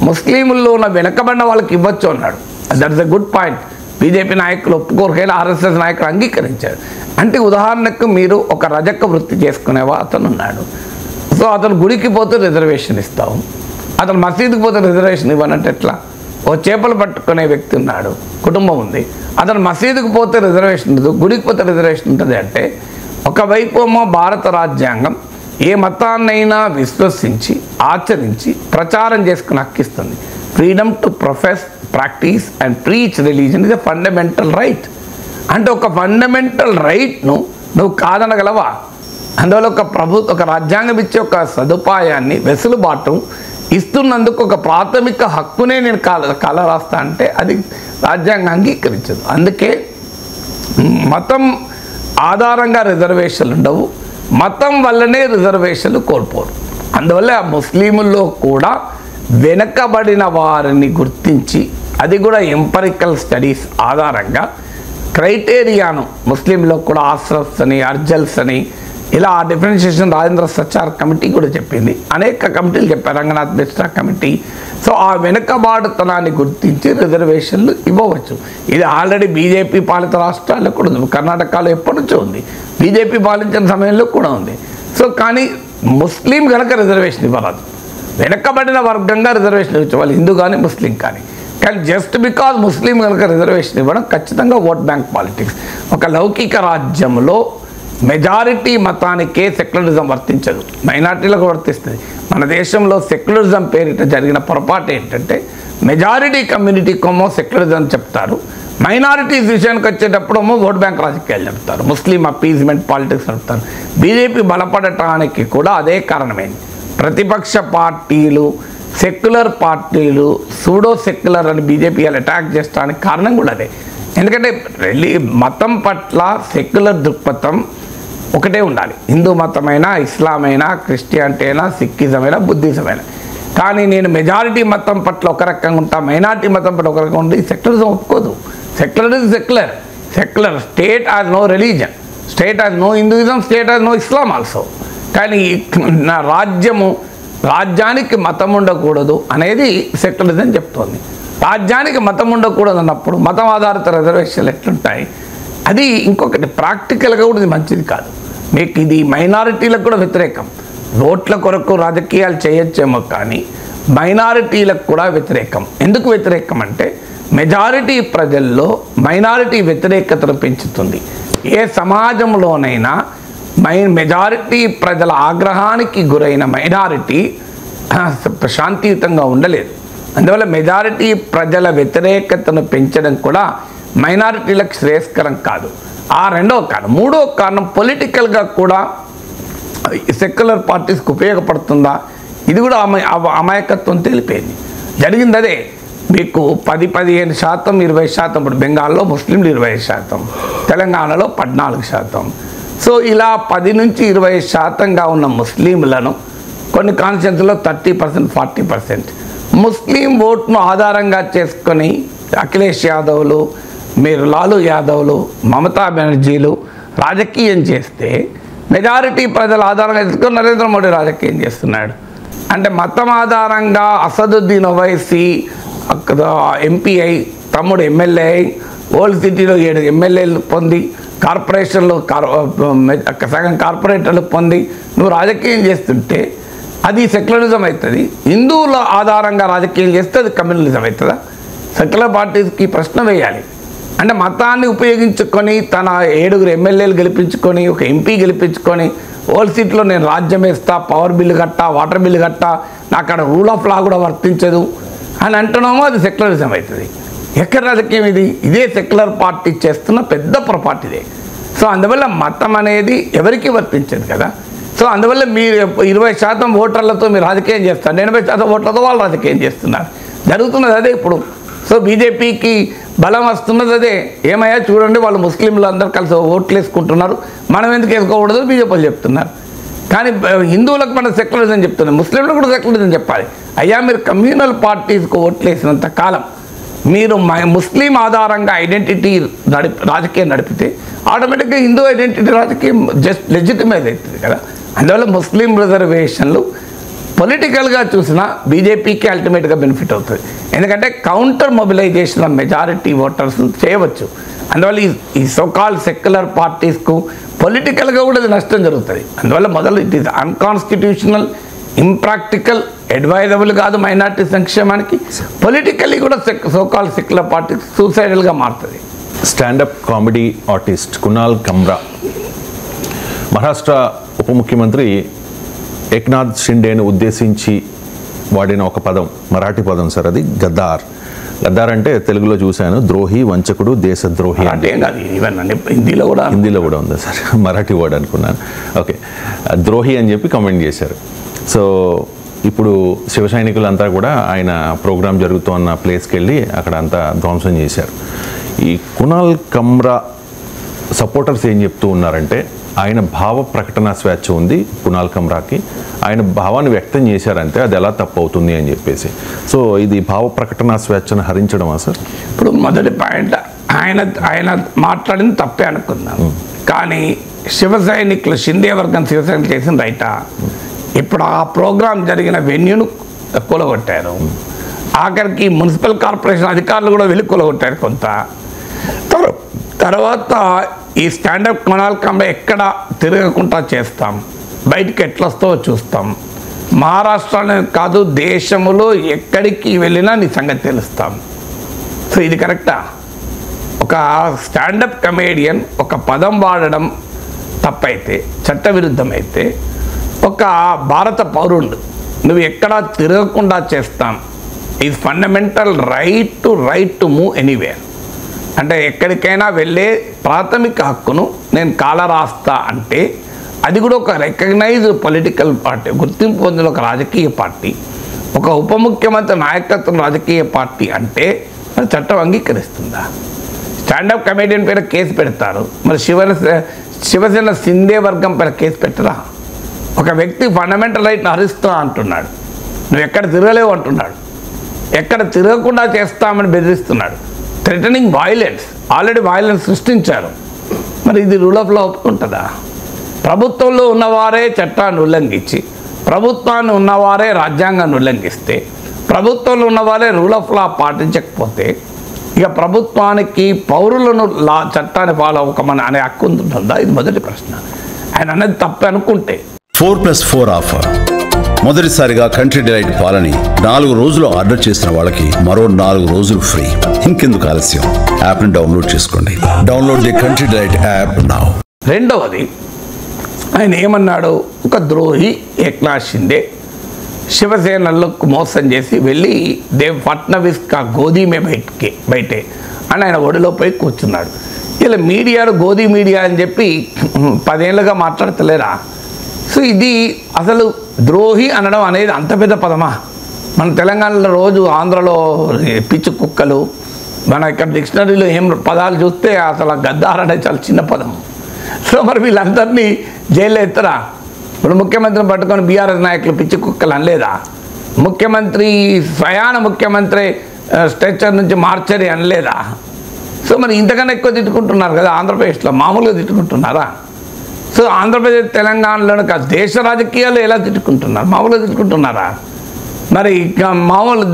ముస్లింల్లో ఉన్న వెనకబడిన వాళ్ళకి ఇవ్వచ్చు అన్నాడు. That is a good point. BJP నాయకులు ఒప్పుకోరుకైనా ఆర్ఎస్ఎస్ నాయకులు అంగీకరించారు. అంటే ఉదాహరణకు మీరు ఒక రజక వృత్తి చేసుకునేవా అతను ఉన్నాడు, సో అతను గుడికి పోతే రిజర్వేషన్ ఇస్తావు, అతను మసీదుకి పోతే రిజర్వేషన్ ఇవ్వనంటే ఎట్లా? ఓ చేపలు పట్టుకునే వ్యక్తి ఉన్నాడు, కుటుంబం ఉంది, అతను మసీదుకు పోతే రిజర్వేషన్ ఉండదు, గుడికి పోతే రిజర్వేషన్ ఉంటుంది. అంటే ఒకవైపు ఏమో భారత రాజ్యాంగం ఏ మతాన్నైనా విశ్వసించి ఆచరించి ప్రచారం చేసుకుని హక్కిస్తుంది. Freedom to profess, practice and preach religion is a fundamental right. అంటే ఒక ఫండమెంటల్ రైట్ను నువ్వు కాదనగలవా? అందువల్ల ఒక రాజ్యాంగం ఇచ్చే ఒక సదుపాయాన్ని వెసులుబాటు ఇస్తున్నందుకు ఒక ప్రాథమిక హక్కునే నేను కాల రాస్తా అంటే అది రాజ్యాంగం అంగీకరించదు. అందుకే మతం ఆధారంగా రిజర్వేషన్లు ఉండవు, మతం వల్లనే రిజర్వేషన్లు కోల్పోరు. అందువల్ల ముస్లింల్లో కూడా వెనకబడిన వారిని గుర్తించి అది కూడా ఎంపరికల్ స్టడీస్ ఆధారంగా క్రైటీరియాను ముస్లింలో కూడా ఆశ్రఫ్స్ అని, అర్జల్స్ అని ఇలా ఆ డిఫరెన్షియేషన్ రాజేంద్ర సచార్ కమిటీ కూడా చెప్పింది, అనేక కమిటీలు చెప్పారు, రంగనాథ్ మిశ్రా కమిటీ. సో ఆ వెనుకబాటుతనాన్ని గుర్తించి రిజర్వేషన్లు ఇవ్వవచ్చు. ఇది ఆల్రెడీ బీజేపీ పాలిత రాష్ట్రాల్లో కూడా ఉంది, కర్ణాటకలో ఎప్పటి నుంచో ఉంది, బీజేపీ పాలించిన సమయంలో కూడా ఉంది. సో కానీ ముస్లిం కనుక రిజర్వేషన్ ఇవ్వరాదు, వెనకబడిన వర్గంగా రిజర్వేషన్ ఇవ్వాలి, హిందూ కానీ ముస్లిం కానీ. కానీ జస్ట్ బికాజ్ ముస్లిం కనుక రిజర్వేషన్ ఇవ్వడం ఖచ్చితంగా ఓట్ బ్యాంక్ పాలిటిక్స్. ఒక లౌకిక రాజ్యంలో మెజారిటీ మతానికే సెక్యులరిజం వర్తించదు, మైనారిటీలకు వర్తిస్తుంది. మన దేశంలో సెక్యులరిజం పేరిట జరిగిన పొరపాటు ఏంటంటే మెజారిటీ కమ్యూనిటీకేమో సెక్యులరిజం చెప్తారు, మైనారిటీస్ విషయానికి వచ్చేటప్పుడేమో ఓట్ బ్యాంక్ రాజకీయాలు చెప్తారు, ముస్లిం అపీజ్మెంట్ పాలిటిక్స్ నడుపుతారు. బీజేపీ బలపడటానికి కూడా అదే కారణమైంది. ప్రతిపక్ష పార్టీలు సెక్యులర్ పార్టీలు సూడో సెక్యులర్ అని బీజేపీ అటాక్ చేస్తానికి కారణం కూడా అదే. ఎందుకంటే మతం పట్ల సెక్యులర్ దృక్పథం ఒకటే ఉండాలి. హిందూ మతమైనా, ఇస్లాం అయినా, క్రిస్టియానిటీ అయినా, సిక్కిజం అయినా, బుద్ధిజం అయినా. కానీ నేను మెజారిటీ మతం పట్ల ఒక రకంగా ఉంటా, మైనారిటీ మతం పట్ల ఒక రకంగా ఉంటే సెక్యులరిజం ఒప్పుకోదు. Secular is secular. Secular state has no religion, state has no Hinduism, state has no Islam also. కానీ నా రాజ్యానికి మతం ఉండకూడదు అనేది సెక్యులరిజం చెప్తోంది. రాజ్యానికి మతం ఉండకూడదు అన్నప్పుడు మతం ఆధారిత రిజర్వేషన్లు ఎట్లుంటాయి? అది ఇంకొకటి ప్రాక్టికల్గా కూడా ఇది మంచిది కాదు. మీకు ఇది మైనారిటీలకు కూడా వ్యతిరేకం. ఓట్ల కొరకు రాజకీయాలు చేయొచ్చేమో కానీ మైనారిటీలకు కూడా వ్యతిరేకం. ఎందుకు వ్యతిరేకం అంటే మెజారిటీ ప్రజల్లో మైనారిటీ వ్యతిరేకతను పెంచుతుంది. ఏ సమాజంలోనైనా మెజారిటీ ప్రజల ఆగ్రహానికి గురైన మైనారిటీ శాంతియుతంగా ఉండలేదు. అందువల్ల మెజారిటీ ప్రజల వ్యతిరేకతను పెంచడం కూడా మైనారిటీలకు శ్రేయస్కరం కాదు. ఆ రెండవ కారణం. మూడవ కారణం పొలిటికల్గా కూడా సెక్యులర్ పార్టీస్కి ఉపయోగపడుతుందా? ఇది కూడా అమాయకత్వం తెలిపేది. జరిగింది అదే. మీకు 10-15%, 20%. ఇప్పుడు బెంగాల్లో ముస్లింలు 20%, తెలంగాణలో 14%. సో ఇలా 10 నుంచి 20%గా ఉన్న ముస్లింలను కొన్ని కాన్స్టిట్యూన్సీలో 30%, 40% ముస్లిం ఓట్ను ఆధారంగా చేసుకొని అఖిలేష్ యాదవ్లు, మీరు లాలూ యాదవ్లు, మమతా బెనర్జీలు రాజకీయం చేస్తే మెజారిటీ ప్రజల ఆధారంగా చేసుకొని నరేంద్ర మోడీ రాజకీయం చేస్తున్నాడు. అంటే మతం ఆధారంగా అసదుద్దీన్ ఓవైసీ ఎంపీ అయి, తమ్ముడు ఎమ్మెల్యే అయి, ఓల్డ్ సిటీలో 7 ఎమ్మెల్యేలు పొంది, కార్పొరేషన్లో సగం కార్పొరేటర్లు పొంది నువ్వు రాజకీయం చేస్తుంటే అది సెక్యులరిజం అవుతుంది. హిందువుల ఆధారంగా రాజకీయం చేస్తే అది కమ్యూనలిజం అవుతుందా? సెక్యులర్ పార్టీస్కి ప్రశ్న వేయాలి. అంటే మతాన్ని ఉపయోగించుకొని తన 7 ఎమ్మెల్యేలు గెలిపించుకొని, ఒక ఎంపీ గెలిపించుకొని, ఓల్డ్ సిటీలో నేను రాజ్యం వేస్తా, పవర్ బిల్లు కట్టా, వాటర్ బిల్లు కట్టా, నాకు అక్కడ రూల్ ఆఫ్ లా కూడా వర్తించదు అని అంటున్నామో అది సెక్యులరిజం అవుతుంది. ఎక్కడ రాజకీయం ఇది? ఇదే సెక్యులర్ పార్టీ చేస్తున్న పెద్ద పొరపాటు ఇదే. సో అందువల్ల మతం అనేది ఎవరికి వర్తించదు కదా. సో అందువల్ల మీరు 20% ఓటర్లతో మీరు రాజకీయం చేస్తారు, 80% ఓట్లతో వాళ్ళు రాజకీయం చేస్తున్నారు. జరుగుతున్నది అదే ఇప్పుడు. సో బీజేపీకి బలం వస్తున్నది అదే. ఏమయ్యా చూడండి, వాళ్ళు ముస్లింలు అందరూ కలిసి ఓట్లు వేసుకుంటున్నారు, మనం ఎందుకు వేసుకోకూడదు బీజేపీలు చెప్తున్నారు. కానీ హిందువులకు మనం సెక్యులరిజం చెప్తున్నాం, ముస్లింలకు కూడా సెక్యులరిజం చెప్పాలి. అయ్యా మీరు కమ్యూనల్ పార్టీస్కి ఓట్లు వేసినంత కాలం మీరు ముస్లిం ఆధారంగా ఐడెంటిటీ రాజకీయం నడిపితే ఆటోమేటిక్గా హిందూ ఐడెంటిటీ రాజకీయం జస్ట్ లెజిటిమైజ్ అవుతుంది కదా. అందువల్ల ముస్లిం రిజర్వేషన్లు పొలిటికల్గా చూసినా బీజేపీకి అల్టిమేట్గా బెనిఫిట్ అవుతుంది. ఎందుకంటే counter mobilisation of majority voters చేయవచ్చు. అందువల్ల ఈ సోకాల్ సెక్యులర్ పార్టీస్కు పొలిటికల్గా కూడా అది నష్టం జరుగుతుంది. అందువల్ల మొదలు it is unconstitutional, impractical, advisable కాదు మైనార్టీ సంక్షేమానికి. పొలిటికల్లీ కూడా సోకాల్ సెక్యులర్ పార్టీ సూసైడల్గా మారుతుంది. Stand up comedy artist Kunal Kamra Maharashtra ఉప ముఖ్యమంత్రి ఏక్నాథ్ షిండేను ఉద్దేశించి వాడిన ఒక పదం, మరాఠీ పదం సార్, అది గద్దార్. గద్దార్ అంటే తెలుగులో చూశాను ద్రోహి, వంచకుడు, దేశద్రోహి అంటే. హిందీలో కూడా ఉందా సార్? మరాఠీ వర్డ్ అనుకున్నాను. ఓకే, ద్రోహి అని చెప్పి కామెంట్ చేశారు. సో ఇప్పుడు శివ సైనికులంతా కూడా ఆయన ప్రోగ్రాం జరుగుతున్న ప్లేస్కి వెళ్ళి అక్కడ అంతా ధ్వంసం చేశారు. ఈ కునాల్ కమ్రా సపోర్టర్స్ ఏం చెప్తూ ఉన్నారంటే ఆయన భావ ప్రకటన స్వేచ్ఛ ఉంది కునాల్ కమ్రాకి, ఆయన భావాన్ని వ్యక్తం చేశారంటే అది ఎలా తప్పు అవుతుంది అని చెప్పేసి. సో ఇది భావ ప్రకటన స్వేచ్ఛను హరించడమా సార్? ఇప్పుడు మొదటి పాయింట్, ఆయన మాట్లాడింది తప్పే అనుకుందాం, కానీ శివ సైనికులు, షిందే వర్గం శివ సైనికులు చేసిన రైటా? ఇప్పుడు ఆ ప్రోగ్రాం జరిగిన వెన్యూను కూలగొట్టారు. ఆఖరికి మున్సిపల్ కార్పొరేషన్ అధికారులు కూడా వెళ్ళి కూలగొట్టారు కొంత. తర్వాత ఈ స్టాండప్ కునాల్ కమ్రా ఎక్కడ తిరగకుండా చేస్తాం, బయటికి ఎట్లా వస్తావో చూస్తాం. మహారాష్ట్రలో కాదు, దేశంలో ఎక్కడికి వెళ్ళినా నీ సంగతి తెలుస్తాం. సో ఇది కరెక్టా? ఒక స్టాండప్ కమేడియన్ ఒక పదం వాడడం తప్పైతే, చట్టవిరుద్ధమైతే, ఒక భారత పౌరుడు నువ్వు ఎక్కడా తిరగకుండా చేస్తాం, ఇది fundamental right to move anywhere. అంటే ఎక్కడికైనా వెళ్ళే ప్రాథమిక హక్కును నేను కాలరాస్తా అంటే అది కూడా ఒక రికగ్నైజ్డ్ పొలిటికల్ పార్టీ, గుర్తింపు పొందిన ఒక రాజకీయ పార్టీ ఒక ఉప ముఖ్యమంత్రి నాయకత్వం రాజకీయ పార్టీ అంటే మరి చట్టం అంగీకరిస్తుందా? స్టాండప్ కమెడియన్ పైన కేసు పెడతారు, మరి శివసేన సిందే వర్గం పైన కేసు పెట్టరా? ఒక వ్యక్తి ఫండమెంటల్ రైట్ని హరిస్తున్నా అంటున్నాడు, నువ్వు ఎక్కడ తిరగలేవు అంటున్నాడు, ఎక్కడ తిరగకుండా చేస్తామని బెదిరిస్తున్నాడు, థ్రెటనింగ్ వైలెన్స్, ఆల్రెడీ వైలెన్స్ సృష్టించారు. మరి ఇది రూల్ ఆఫ్ లా ఒప్పుకుంటుందా? ప్రభుత్వంలో ఉన్నవారే చట్టాన్ని ఉల్లంఘించి, ప్రభుత్వాన్ని ఉన్నవారే రాజ్యాంగాన్ని ఉల్లంఘిస్తే, ప్రభుత్వంలో ఉన్నవారే రూల్ ఆఫ్ లా పాటించకపోతే ఇక ప్రభుత్వానికి పౌరులను చట్టాన్ని ఫాలో అవ్వకమని అనే హక్కు ఉంటుందా? ఇది మొదటి ప్రశ్న. ఆయన అనేది తప్పే అనుకుంటే 4+4 ఆఫర్. మొదటిసారిగా కంట్రీ డిలైట్ పాలని 4 రోజులు ఆర్డర్ చేసిన వాళ్ళకి మరో 4 రోజులు ఫ్రీ. ఇంకెందుకు ఆలస్యం, యాప్ని డౌన్లోడ్ చేసుకోండి. Download the Country Delight app now. రెండవది, ఆయన ఏమన్నాడు? ఒక ద్రోహి ఏక్నాథ్ షిండే శివసేనలకు మోసం చేసి వెళ్ళి దేవ్ ఫడ్నవీస్ కా గోదీ మే బయటే అని ఆయన ఒడిలో పోయి కూర్చున్నాడు. ఇలా మీడియాను గోదీ మీడియా అని చెప్పి 10 ఏళ్ళుగా మాట్లాడతలేరా? సో ఇది అసలు ద్రోహి అనడం అనేది అంత పెద్ద పదమా? మన తెలంగాణలో రోజు ఆంధ్రలో పిచ్చి కుక్కలు, మన ఇక్కడ డిక్షనరీలో ఏం పదాలు చూస్తే అసలు గద్దార్ అనేది చాలా చిన్న పదం. సో మరి వీళ్ళందరినీ జైల్లో ఎత్తరా? ఇప్పుడు ముఖ్యమంత్రిని పట్టుకొని బీఆర్ఎస్ నాయకులు పిచ్చి కుక్కలు అనలేదా? ముఖ్యమంత్రి స్వయాన ముఖ్యమంత్రి స్ట్రెచర్ నుంచి మార్చరి అనలేదా? సో మరి ఇంతకన్నా ఎక్కువ తిట్టుకుంటున్నారు కదా ఆంధ్రప్రదేశ్లో, మామూలుగా తిట్టుకుంటున్నారా? సో ఆంధ్రప్రదేశ్ తెలంగాణలో దేశ రాజకీయాలు ఎలా తిట్టుకుంటున్నారు? మామూలుగా తిట్టుకుంటున్నారా? మరి మామూలు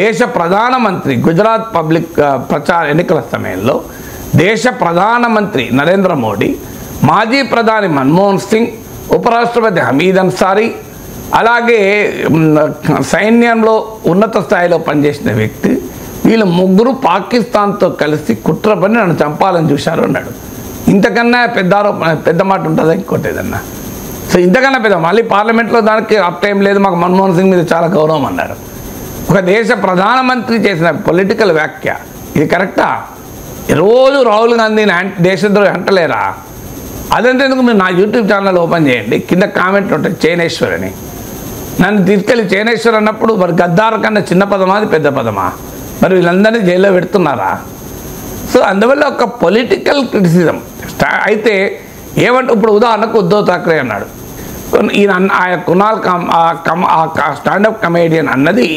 దేశ ప్రధానమంత్రి గుజరాత్ పబ్లిక్ ప్రచార ఎన్నికల సమయంలో దేశ ప్రధానమంత్రి నరేంద్ర మోడీ, మాజీ ప్రధాని మన్మోహన్ సింగ్, ఉపరాష్ట్రపతి హమీద్ అన్సారీ, అలాగే సైన్యంలో ఉన్నత స్థాయిలో పనిచేసిన వ్యక్తి, వీళ్ళు ముగ్గురు పాకిస్తాన్తో కలిసి కుట్ర పని నన్ను చంపాలని చూశారు అన్నాడు. ఇంతకన్నా పెద్ద మాట ఉంటుందా ఇంకోటి ఏదన్నా? సో ఇంతకన్నా పెద్ద, మళ్ళీ పార్లమెంట్లో దానికి అప్టైం లేదు, మాకు మన్మోహన్ సింగ్ మీద చాలా గౌరవం అన్నారు. ఒక దేశ ప్రధానమంత్రి చేసిన పొలిటికల్ వ్యాఖ్య ఇది కరెక్టా? రోజు రాహుల్ గాంధీని దేశద్రోహి అంటలేరా? అదంతేందుకు మీరు నా యూట్యూబ్ ఛానల్ ఓపెన్ చేయండి, కింద కామెంట్లు ఉంటాయి చైనేశ్వర్ అని. నన్ను తీసుకెళ్ళి చైనేశ్వర్ అన్నప్పుడు మరి గద్దార్ కన్నా చిన్న పదమా అది పెద్ద పదమా? మరి వీళ్ళందరినీ జైల్లో పెడుతున్నారా? సో అందువల్ల ఒక పొలిటికల్ క్రిటిసిజం అయితే ఏమంటే, ఇప్పుడు ఉదాహరణకు ఉద్ధవ్ ఠాక్రే అన్నాడు, ఈయన ఆయన కునాల్ స్టాండప్ కమెడియన్ అన్నది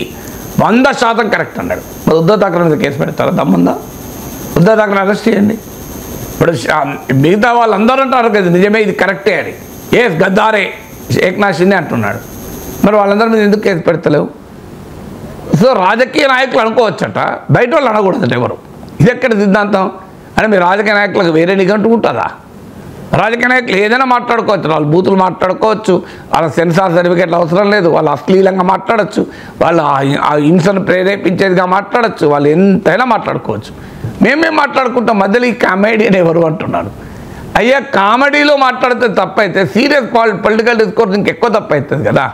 100% కరెక్ట్ అన్నాడు. మరి ఉద్ధవ్ ఠాక్రే మీద కేసు పెడతారా? దమ్ముందా? ఉద్ధవ్ ఠాక్రే అరెస్ట్ చేయండి. ఇప్పుడు మిగతా వాళ్ళందరూ అంటారు కదా నిజమే, ఇది కరెక్టే అని. గద్దారే ఏక్నాథ్ షిండే అంటున్నాడు, మరి వాళ్ళందరి మీద ఎందుకు కేసు పెడతలేవు? సో రాజకీయ నాయకులు అనుకోవచ్చట, బయట వాళ్ళు అనకూడదట ఎవరు. ఇది ఎక్కడ సిద్ధాంతం? అంటే మీ రాజకీయ నాయకులకు వేరే నిఘంటు ఉంటుందా? రాజకీయ నాయకులు ఏదైనా మాట్లాడుకోవచ్చు, వాళ్ళు బూతులు మాట్లాడుకోవచ్చు, వాళ్ళ సెన్సార్ సర్టిఫికేట్లు అవసరం లేదు, వాళ్ళు అశ్లీలంగా మాట్లాడచ్చు, వాళ్ళు ఆ హింసను ప్రేరేపించేదిగా మాట్లాడచ్చు, వాళ్ళు ఎంతైనా మాట్లాడుకోవచ్చు. మేమేం మాట్లాడుకుంటాం, మధ్యలో ఈ కామెడియన్ ఎవరు అంటున్నాడు. అయ్యా కామెడీలో మాట్లాడితే తప్పైతే సీరియస్ పొలిటికల్ డిస్కోర్స్ ఇంకెక్కువ తప్పవుతుంది కదా,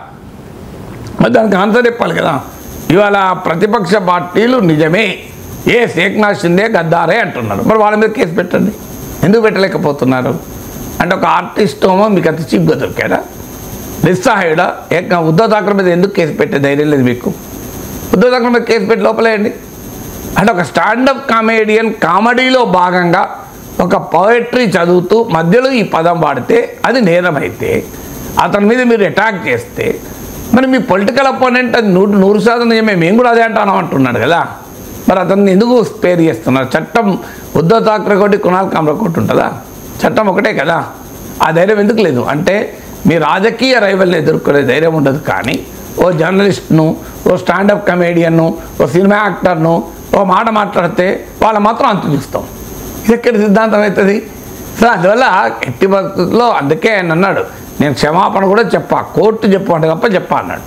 మరి దానికి ఆన్సర్ చెప్పాలి కదా. ఇవాళ ప్రతిపక్ష పార్టీలు నిజమే ఏక్నాథ్ షిండే గద్దారే అంటున్నారు, మరి వాళ్ళ మీద కేసు పెట్టండి. ఎందుకు పెట్టలేకపోతున్నారు? అంటే ఒక ఆర్టిస్టోమో మీకు అంత చీప్గా దొరికాడా? నిస్సహాయుడా? ఉద్ధవ్ ఠాక్రే మీద ఎందుకు కేసు పెట్టే ధైర్యం లేదు మీకు? ఉద్ధవ్ ఠాక్రే మీద కేసు పెట్టి లోపలేయండి. అంటే ఒక స్టాండప్ కామెడియన్ కామెడీలో భాగంగా ఒక పోయట్రీ చదువుతూ మధ్యలో ఈ పదం వాడితే అది నేరం అయితే, అతని మీద మీరు అటాక్ చేస్తే, మరి మీ పొలిటికల్ అపోనెంట్ అది 100% నిజమే, మేము కూడా అదే అంటాను అంటున్నాడు కదా, మరి అతన్ని ఎందుకు స్పేర్ చేస్తున్నారు? చట్టం ఉద్ధవ్ ఠాక్రే కోటి కునాల్ కామ్రా కోటి ఉంటుందా? చట్టం ఒకటే కదా, ఆ ధైర్యం ఎందుకు లేదు? అంటే మీ రాజకీయ రైవల్ని ఎదుర్కొనే ధైర్యం ఉండదు, కానీ ఓ జర్నలిస్ట్ను, ఓ స్టాండప్ కమెడియన్ను, ఓ సినిమా యాక్టర్ను ఓ మాట మాట్లాడితే వాళ్ళ మాత్రం అంత చూస్తాం. ఇది ఎక్కడ సిద్ధాంతం అవుతుంది? సో అందువల్ల ఎట్టి పరిస్థితుల్లో అందుకే ఆయన అన్నాడు, నేను క్షమాపణ కూడా చెప్పా, కోర్టు చెప్పు అంటే తప్ప చెప్పా అన్నాడు.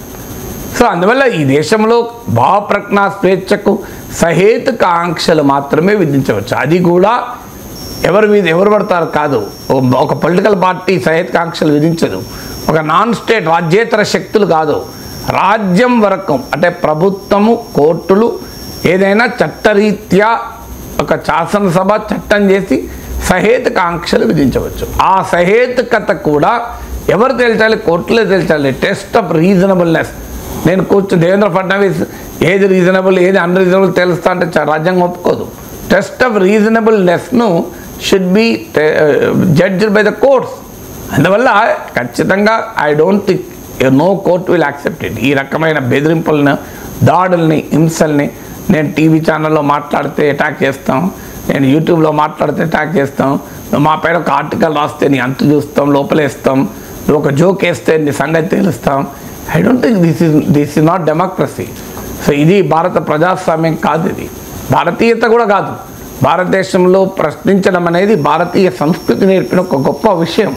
సో అందువల్ల ఈ దేశంలో భావప్రజ్ఞ స్వేచ్ఛకు సహేతుక ఆంక్షలు మాత్రమే విధించవచ్చు, అది కూడా ఎవరు పడతారు కాదు. ఒక పొలిటికల్ పార్టీ సహేతుక ఆంక్షలు విధించదు, ఒక నాన్ స్టేట్ రాజ్యేతర శక్తులు కాదు, రాజ్యం వరకు అంటే ప్రభుత్వము కోర్టులు ఏదైనా చట్టరీత్యా ఒక శాసనసభ చట్టం చేసి సహేతుక ఆంక్షలు విధించవచ్చు. ఆ సహేతుకత కూడా ఎవరు తేల్చాలి? కోర్టులే తేల్చాలి. టెస్ట్ ఆఫ్ రీజనబుల్నెస్ నేను దేవేంద్ర ఫడ్నవీస్ ఏది రీజనబుల్ ఏది అన్రీజనబుల్ తెలుస్తా అంటే రాజ్యాంగం ఒప్పుకోదు. టెస్ట్ ఆఫ్ రీజనబుల్నెస్ను should be judged by the courts. అందువల్ల ఖచ్చితంగా I don't think no court will accept it. ఈ రకమైన బెదిరింపులను, దాడుల్ని, హింసల్ని నేను టీవీ ఛానల్లో మాట్లాడితే అటాక్ చేస్తాం, నేను యూట్యూబ్లో మాట్లాడితే అటాక్ చేస్తాం, మా పైన ఒక ఆర్టికల్ రాస్తే నీ అంతు చూస్తాం, లోపలేస్తాం, నువ్వు ఒక జోక్ వేస్తే నీ సంగతి తెలుస్తాం. I don't think this is not democracy. So ఇది భారత ప్రజాస్వామ్యం కాదు, ఇది భారతీయత కూడా కాదు. భారతదేశంలో ప్రశ్నించడం అనేది భారతీయ సంస్కృతి నేర్పిన ఒక గొప్ప విషయం.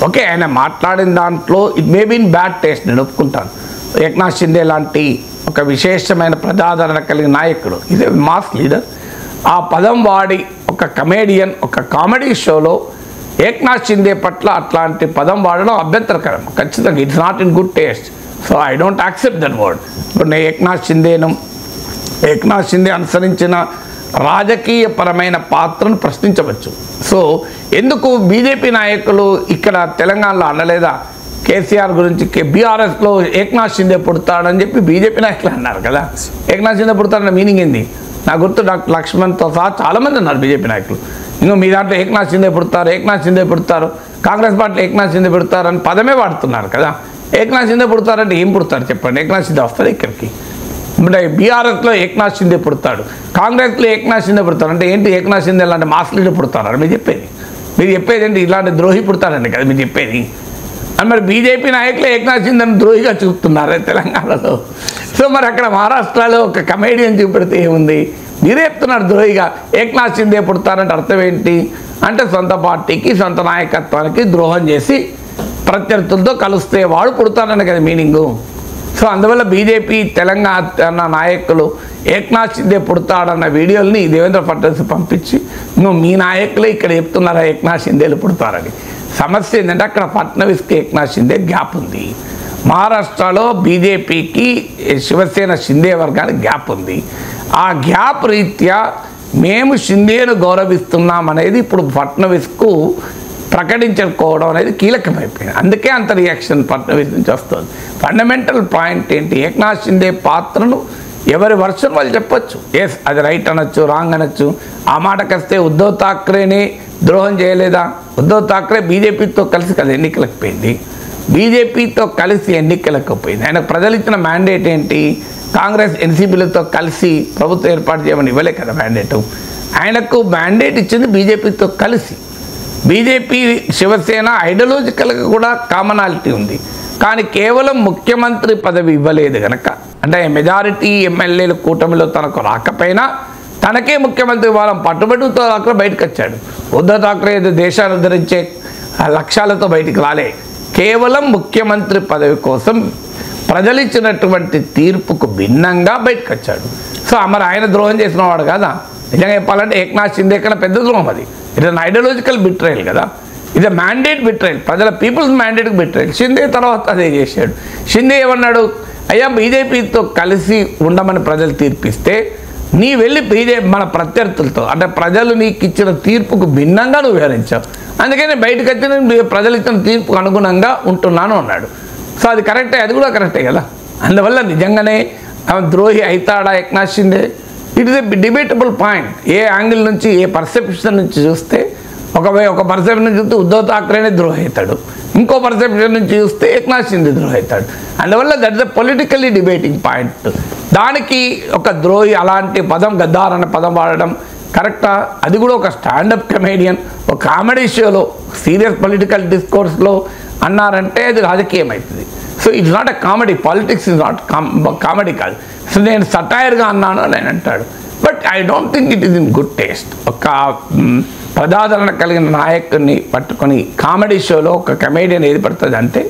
ఓకే, ఆయన మాట్లాడిన దాంట్లో it may be in bad taste, నేను ఒప్పుకుంటాను. ఏక్నాథ్ షిండే లాంటి ఒక విశేషమైన ప్రజాదరణ కలిగిన నాయకుడు, ఇది మాస్ లీడర్, ఆ పదం వాడి ఒక కమేడియన్ ఒక కామెడీ షోలో ఏక్నాథ్ షిండే పట్ల అట్లాంటి పదం వాడడం అభ్యంతరకరం ఖచ్చితంగా. It's not in good taste. So I don't accept that word. ఇప్పుడు నేను ఏక్నాథ్ షిండే అనుసరించిన రాజకీయపరమైన పాత్రను ప్రశ్నించవచ్చు. సో ఎందుకు బీజేపీ నాయకులు ఇక్కడ తెలంగాణలో అనలేదా? కేసీఆర్ గురించి బీఆర్ఎస్లో ఏక్నాథ్ షిండే పుడతాడని చెప్పి బీజేపీ నాయకులు అన్నారు కదా. ఏక్నాథ్ షిండే పుడతాడన్న మీనింగ్ ఏంది? నా గుర్తు డాక్టర్ లక్ష్మణ్తో సహా చాలామంది ఉన్నారు బీజేపీ నాయకులు. ఇంకా మీ దాంట్లో ఏక్నాథ్ షిండే పుడతారు, కాంగ్రెస్ పార్టీలో ఏక్నాథ్ షిండే పుడతారు అని పదమే వాడుతున్నారు కదా. ఏక్నాథ్ షిండే పుడతారంటే ఏం పుడతారు చెప్పండి? ఏక్నాథ్ షిండే వస్తారు ఇక్కడికి. ఇప్పుడు బీఆర్ఎస్లో ఏక్నాథ్ షిండే పుడతాడు, కాంగ్రెస్లో ఏక్నాథ్ షిండే పుడతాడు అంటే ఏంటి? ఏక్నాథ్ షిండే ఇలాంటి మాస్ లీడర్ పుడతారు మీరు చెప్పేది ఏంటి? ఇలాంటి ద్రోహి పుడతారండి కదా మీరు చెప్పేది. అని మరి బీజేపీ నాయకులు ఏక్నాథ్ షిండేని ద్రోహిగా చూపుతున్నారు తెలంగాణలో. సో మరి అక్కడ మహారాష్ట్రలో ఒక కమేడియన్ చూపెడితే ఏముంది? మీరే చెప్తున్నారు ద్రోహిగా. ఏక్నాథ్ షిండే పుడతారంటే అర్థం ఏంటి అంటే సొంత పార్టీకి, సొంత నాయకత్వానికి ద్రోహం చేసి ప్రత్యర్థులతో కలిస్తే వాడు పుడతారని కదా మీనింగు. సో అందువల్ల బీజేపీ తెలంగాణ నాయకులు ఏక్నాథ్ షిండే పుడతాడన్న వీడియోల్ని దేవేంద్ర ఫడ్నవీస్ పంపించి నువ్వు మీ నాయకులే ఇక్కడ చెప్తున్నారా ఏక్నాథ్ షిండేలు పుడతారని. సమస్య ఏంటంటే అక్కడ ఫడ్నవీస్కి ఏక్నాథ్ షిండే గ్యాప్ ఉంది. మహారాష్ట్రలో బీజేపీకి శివసేన షిండే వర్గానికి గ్యాప్ ఉంది. ఆ గ్యాప్ రీత్యా మేము షిండేను గౌరవిస్తున్నాం అనేది ఇప్పుడు ఫడ్నవీస్కు ప్రకటించుకోవడం అనేది కీలకమైపోయింది. అందుకే అంత రియాక్షన్ ఫడ్నవీస్ నుంచి వస్తుంది. ఫండమెంటల్ పాయింట్ ఏంటి? ఏక్నాథ్ షిండే పాత్రను ఎవరి వర్షన్ వాళ్ళు చెప్పొచ్చు. ఎస్ అది రైట్ అనొచ్చు, రాంగ్ అనొచ్చు. ఆ మాటకొస్తే ఉద్ధవ్ ఠాక్రేని ద్రోహం చేయలేదా? ఉద్ధవ్ ఠాక్రే బీజేపీతో కలిసి కదా ఎన్నికలకు పోయింది. బీజేపీతో కలిసి ఎన్నికలకు పోయింది. ఆయనకు ప్రజలు ఇచ్చిన మ్యాండేట్ ఏంటి? కాంగ్రెస్ ఎన్సీపీలతో కలిసి ప్రభుత్వం ఏర్పాటు చేయమని ఇవ్వలే కదా మ్యాండేటు. ఆయనకు మ్యాండేట్ ఇచ్చింది బీజేపీతో కలిసి. బీజేపీ శివసేన ఐడియాలజికల్గా కూడా కామనాలిటీ ఉంది, కానీ కేవలం ముఖ్యమంత్రి పదవి ఇవ్వలేదు కనుక, అంటే మెజారిటీ ఎమ్మెల్యేల కూటమిలో తనకు రాకపోయినా తనకే ముఖ్యమంత్రి ఇవ్వాలని పట్టుబడుతో అక్కడ బయటకు వచ్చాడు. ఉద్ధవ్ ఠాక్రే దేశాన్ని ఉద్ధరించే లక్ష్యాలతో బయటికి రాలే, కేవలం ముఖ్యమంత్రి పదవి కోసం ప్రజలు ఇచ్చినటువంటి తీర్పుకు భిన్నంగా బయటకు వచ్చాడు. సో మరి ఆయన ద్రోహం చేసిన వాడు కదా. నిజంగా చెప్పాలంటే ఏక్నాథ్ షిండే కన్నా పెద్ద ద్రోహం అది. ఇది ఐడియాలజికల్ బిట్రేయల్ కదా, ఇది మ్యాండేట్ బిట్రేయల్, ప్రజల పీపుల్స్ మ్యాండేట్కి బిట్రేయల్. షిండే తర్వాత అదే చేశాడు. షిండే ఏమన్నాడు? అయ్యా బీజేపీతో కలిసి ఉండమని ప్రజలు తీర్పిస్తే నీ వెళ్ళి మన ప్రత్యర్థులతో అంటే ప్రజలు నీకు ఇచ్చిన తీర్పుకు భిన్నంగా నువ్వు వివరించావు, అందుకని బయటకు వచ్చి నేను ప్రజలు ఇచ్చిన తీర్పుకు అనుగుణంగా ఉంటున్నాను అన్నాడు. సో అది కరెక్టే, అది కూడా కరెక్టే కదా. అందువల్ల నిజంగానే ద్రోహి అవుతాడా Eknath Shinde? It is a debatable point. A angle నుంచి, ఏ పర్సెప్షన్ నుంచి చూస్తే ఒక పర్సెప్షన్ నుంచి చూస్తే ఉద్ధవ్ ఠాక్రేనే ద్రోహి అవుతాడు, ఇంకో పర్సెప్షన్ నుంచి చూస్తే ఏక్నాథ్ షిండే ద్రోహి అవుతాడు. అందువల్ల that is a politically debating point. దానికి ఒక ద్రోహి అలాంటి పదం, గద్దార్ అనే పదం వాడడం కరెక్టా? అది కూడా ఒక స్టాండప్ కమేడియన్ ఒక కామెడీ షోలో సీరియస్ పొలిటికల్ డిస్కోర్స్లో అన్నారంటే అది రాజకీయం అవుతుంది. So it's not a comedy, politics is not comedy కాదు. సో నేను సటైర్గా అన్నాను అని ఆయన అంటాడు. But I don't think it is in good taste. ఒక ప్రజాదరణ కలిగిన నాయకుడిని పట్టుకొని కామెడీ షోలో ఒక కమేడియన్ ఏది పడుతుంది అంటే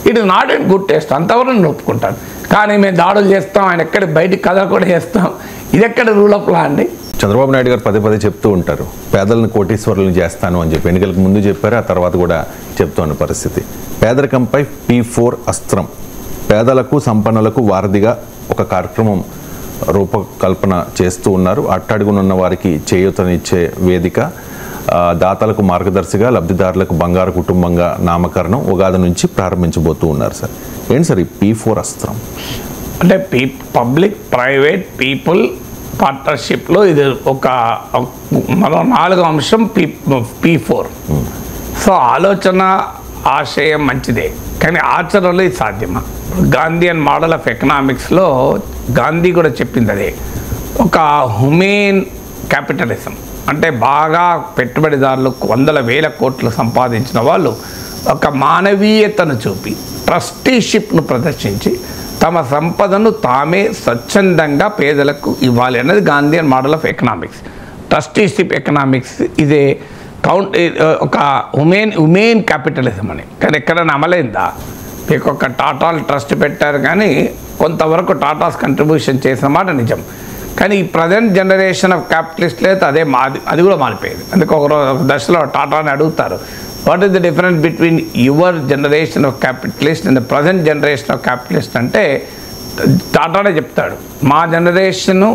it is not in good taste. అంతవరకు నేను ఒప్పుకుంటాను. కానీ మేము దాడులు చేస్తాం, ఆయన ఎక్కడ బయటికి కథ కూడా చేస్తాం, ఇది ఎక్కడ రూల్ ఆఫ్ లా అండి? చంద్రబాబు నాయుడు గారు పదే పదే చెప్తూ ఉంటారు పేదలను కోటీశ్వరులను చేస్తాను అని చెప్పి. ఎన్నికలకు ముందు చెప్పారు, ఆ తర్వాత కూడా చెప్తున్న పరిస్థితి. పేదరికంపై P4 అస్త్రం, పేదలకు సంపన్నులకు వారధిగా ఒక కార్యక్రమం రూపకల్పన చేస్తూ ఉన్నారు. అట్టడుగునున్న వారికి చేయూతనిచ్చే వేదిక, దాతలకు మార్గదర్శిగా, లబ్ధిదారులకు బంగారు కుటుంబంగా నామకరణం ఉగాది నుంచి ప్రారంభించబోతూ ఉన్నారు సార్. ఏంటి సార్ ఈ P4 అస్త్రం? అంటే పబ్లిక్ ప్రైవేట్ పీపుల్ పార్ట్నర్షిప్లో ఇది ఒక మరో 4వ అంశం P4. సో ఆలోచన ఆశయం మంచిదే, కానీ ఆచరణలో ఇది సాధ్యమా? గాంధీయన్ మోడల్ ఆఫ్ ఎకనామిక్స్లో గాంధీ కూడా చెప్పింది అదే, ఒక హ్యూమెన్ క్యాపిటలిజం అంటే బాగా పెట్టుబడిదారులు 100,000 కోట్లు సంపాదించిన వాళ్ళు ఒక మానవీయతను చూపి ట్రస్టీషిప్ను ప్రదర్శించి తమ సంపదను తామే స్వచ్ఛందంగా పేదలకు ఇవ్వాలి అనేది Gandhian model of economics. Trusteeship economics ఇదే ఒక ఉమెన్ క్యాపిటలిజం అని. కానీ ఎక్కడైనా అమలైందా? మీకు ఒక టాటాలు ట్రస్ట్ పెట్టారు, కానీ కొంతవరకు టాటాస్ కంట్రిబ్యూషన్ చేసిన మాట నిజం. కానీ ఈ ప్రజెంట్ జనరేషన్ ఆఫ్ క్యాపిటలిస్ట్లు అయితే అది కూడా మారిపోయింది. అందుకే ఒక దశలో టాటాని అడుగుతారు, what is the difference between your generation of capitalist and the present generation of capitalist అంటే టాటానే చెప్తాడు, మా జనరేషను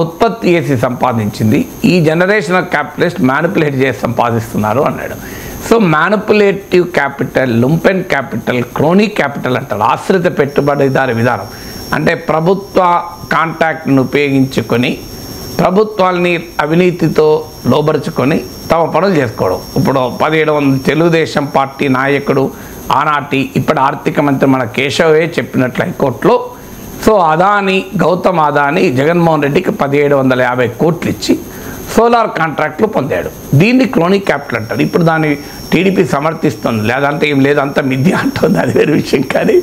ఉత్పత్తి చేసి సంపాదించింది, ఈ జనరేషన్ ఆఫ్ క్యాపిటలిస్ట్ మ్యానిపులేట్ చేసి సంపాదిస్తున్నారు అన్నాడు. So manipulative capital, lumpen capital, crony capital అంటారు. ఆశ్రిత పెట్టుబడిదారి విధానం అంటే ప్రభుత్వ కాంట్రాక్ట్ను ఉపయోగించుకొని ప్రభుత్వాలని అవినీతితో లోబరుచుకొని తమ పనులు చేసుకోవడం. ఇప్పుడు 1700 తెలుగుదేశం పార్టీ నాయకుడు ఆనాటి ఇప్పటి ఆర్థిక మంత్రి మన కేశవే చెప్పినట్లు హైకోర్టులో, సో అదాని గౌతమ్ అదాని జగన్మోహన్ రెడ్డికి 1750 కోట్లు ఇచ్చి సోలార్ కాంట్రాక్ట్లు పొందాడు. దీన్ని క్రోనీ క్యాపిటల్ అంటారు. ఇప్పుడు దాన్ని టీడీపీ సమర్థిస్తుంది, లేదంటే ఏం లేదు అంత మిథ్య అంటుంది, అది వేరే విషయం. కానీ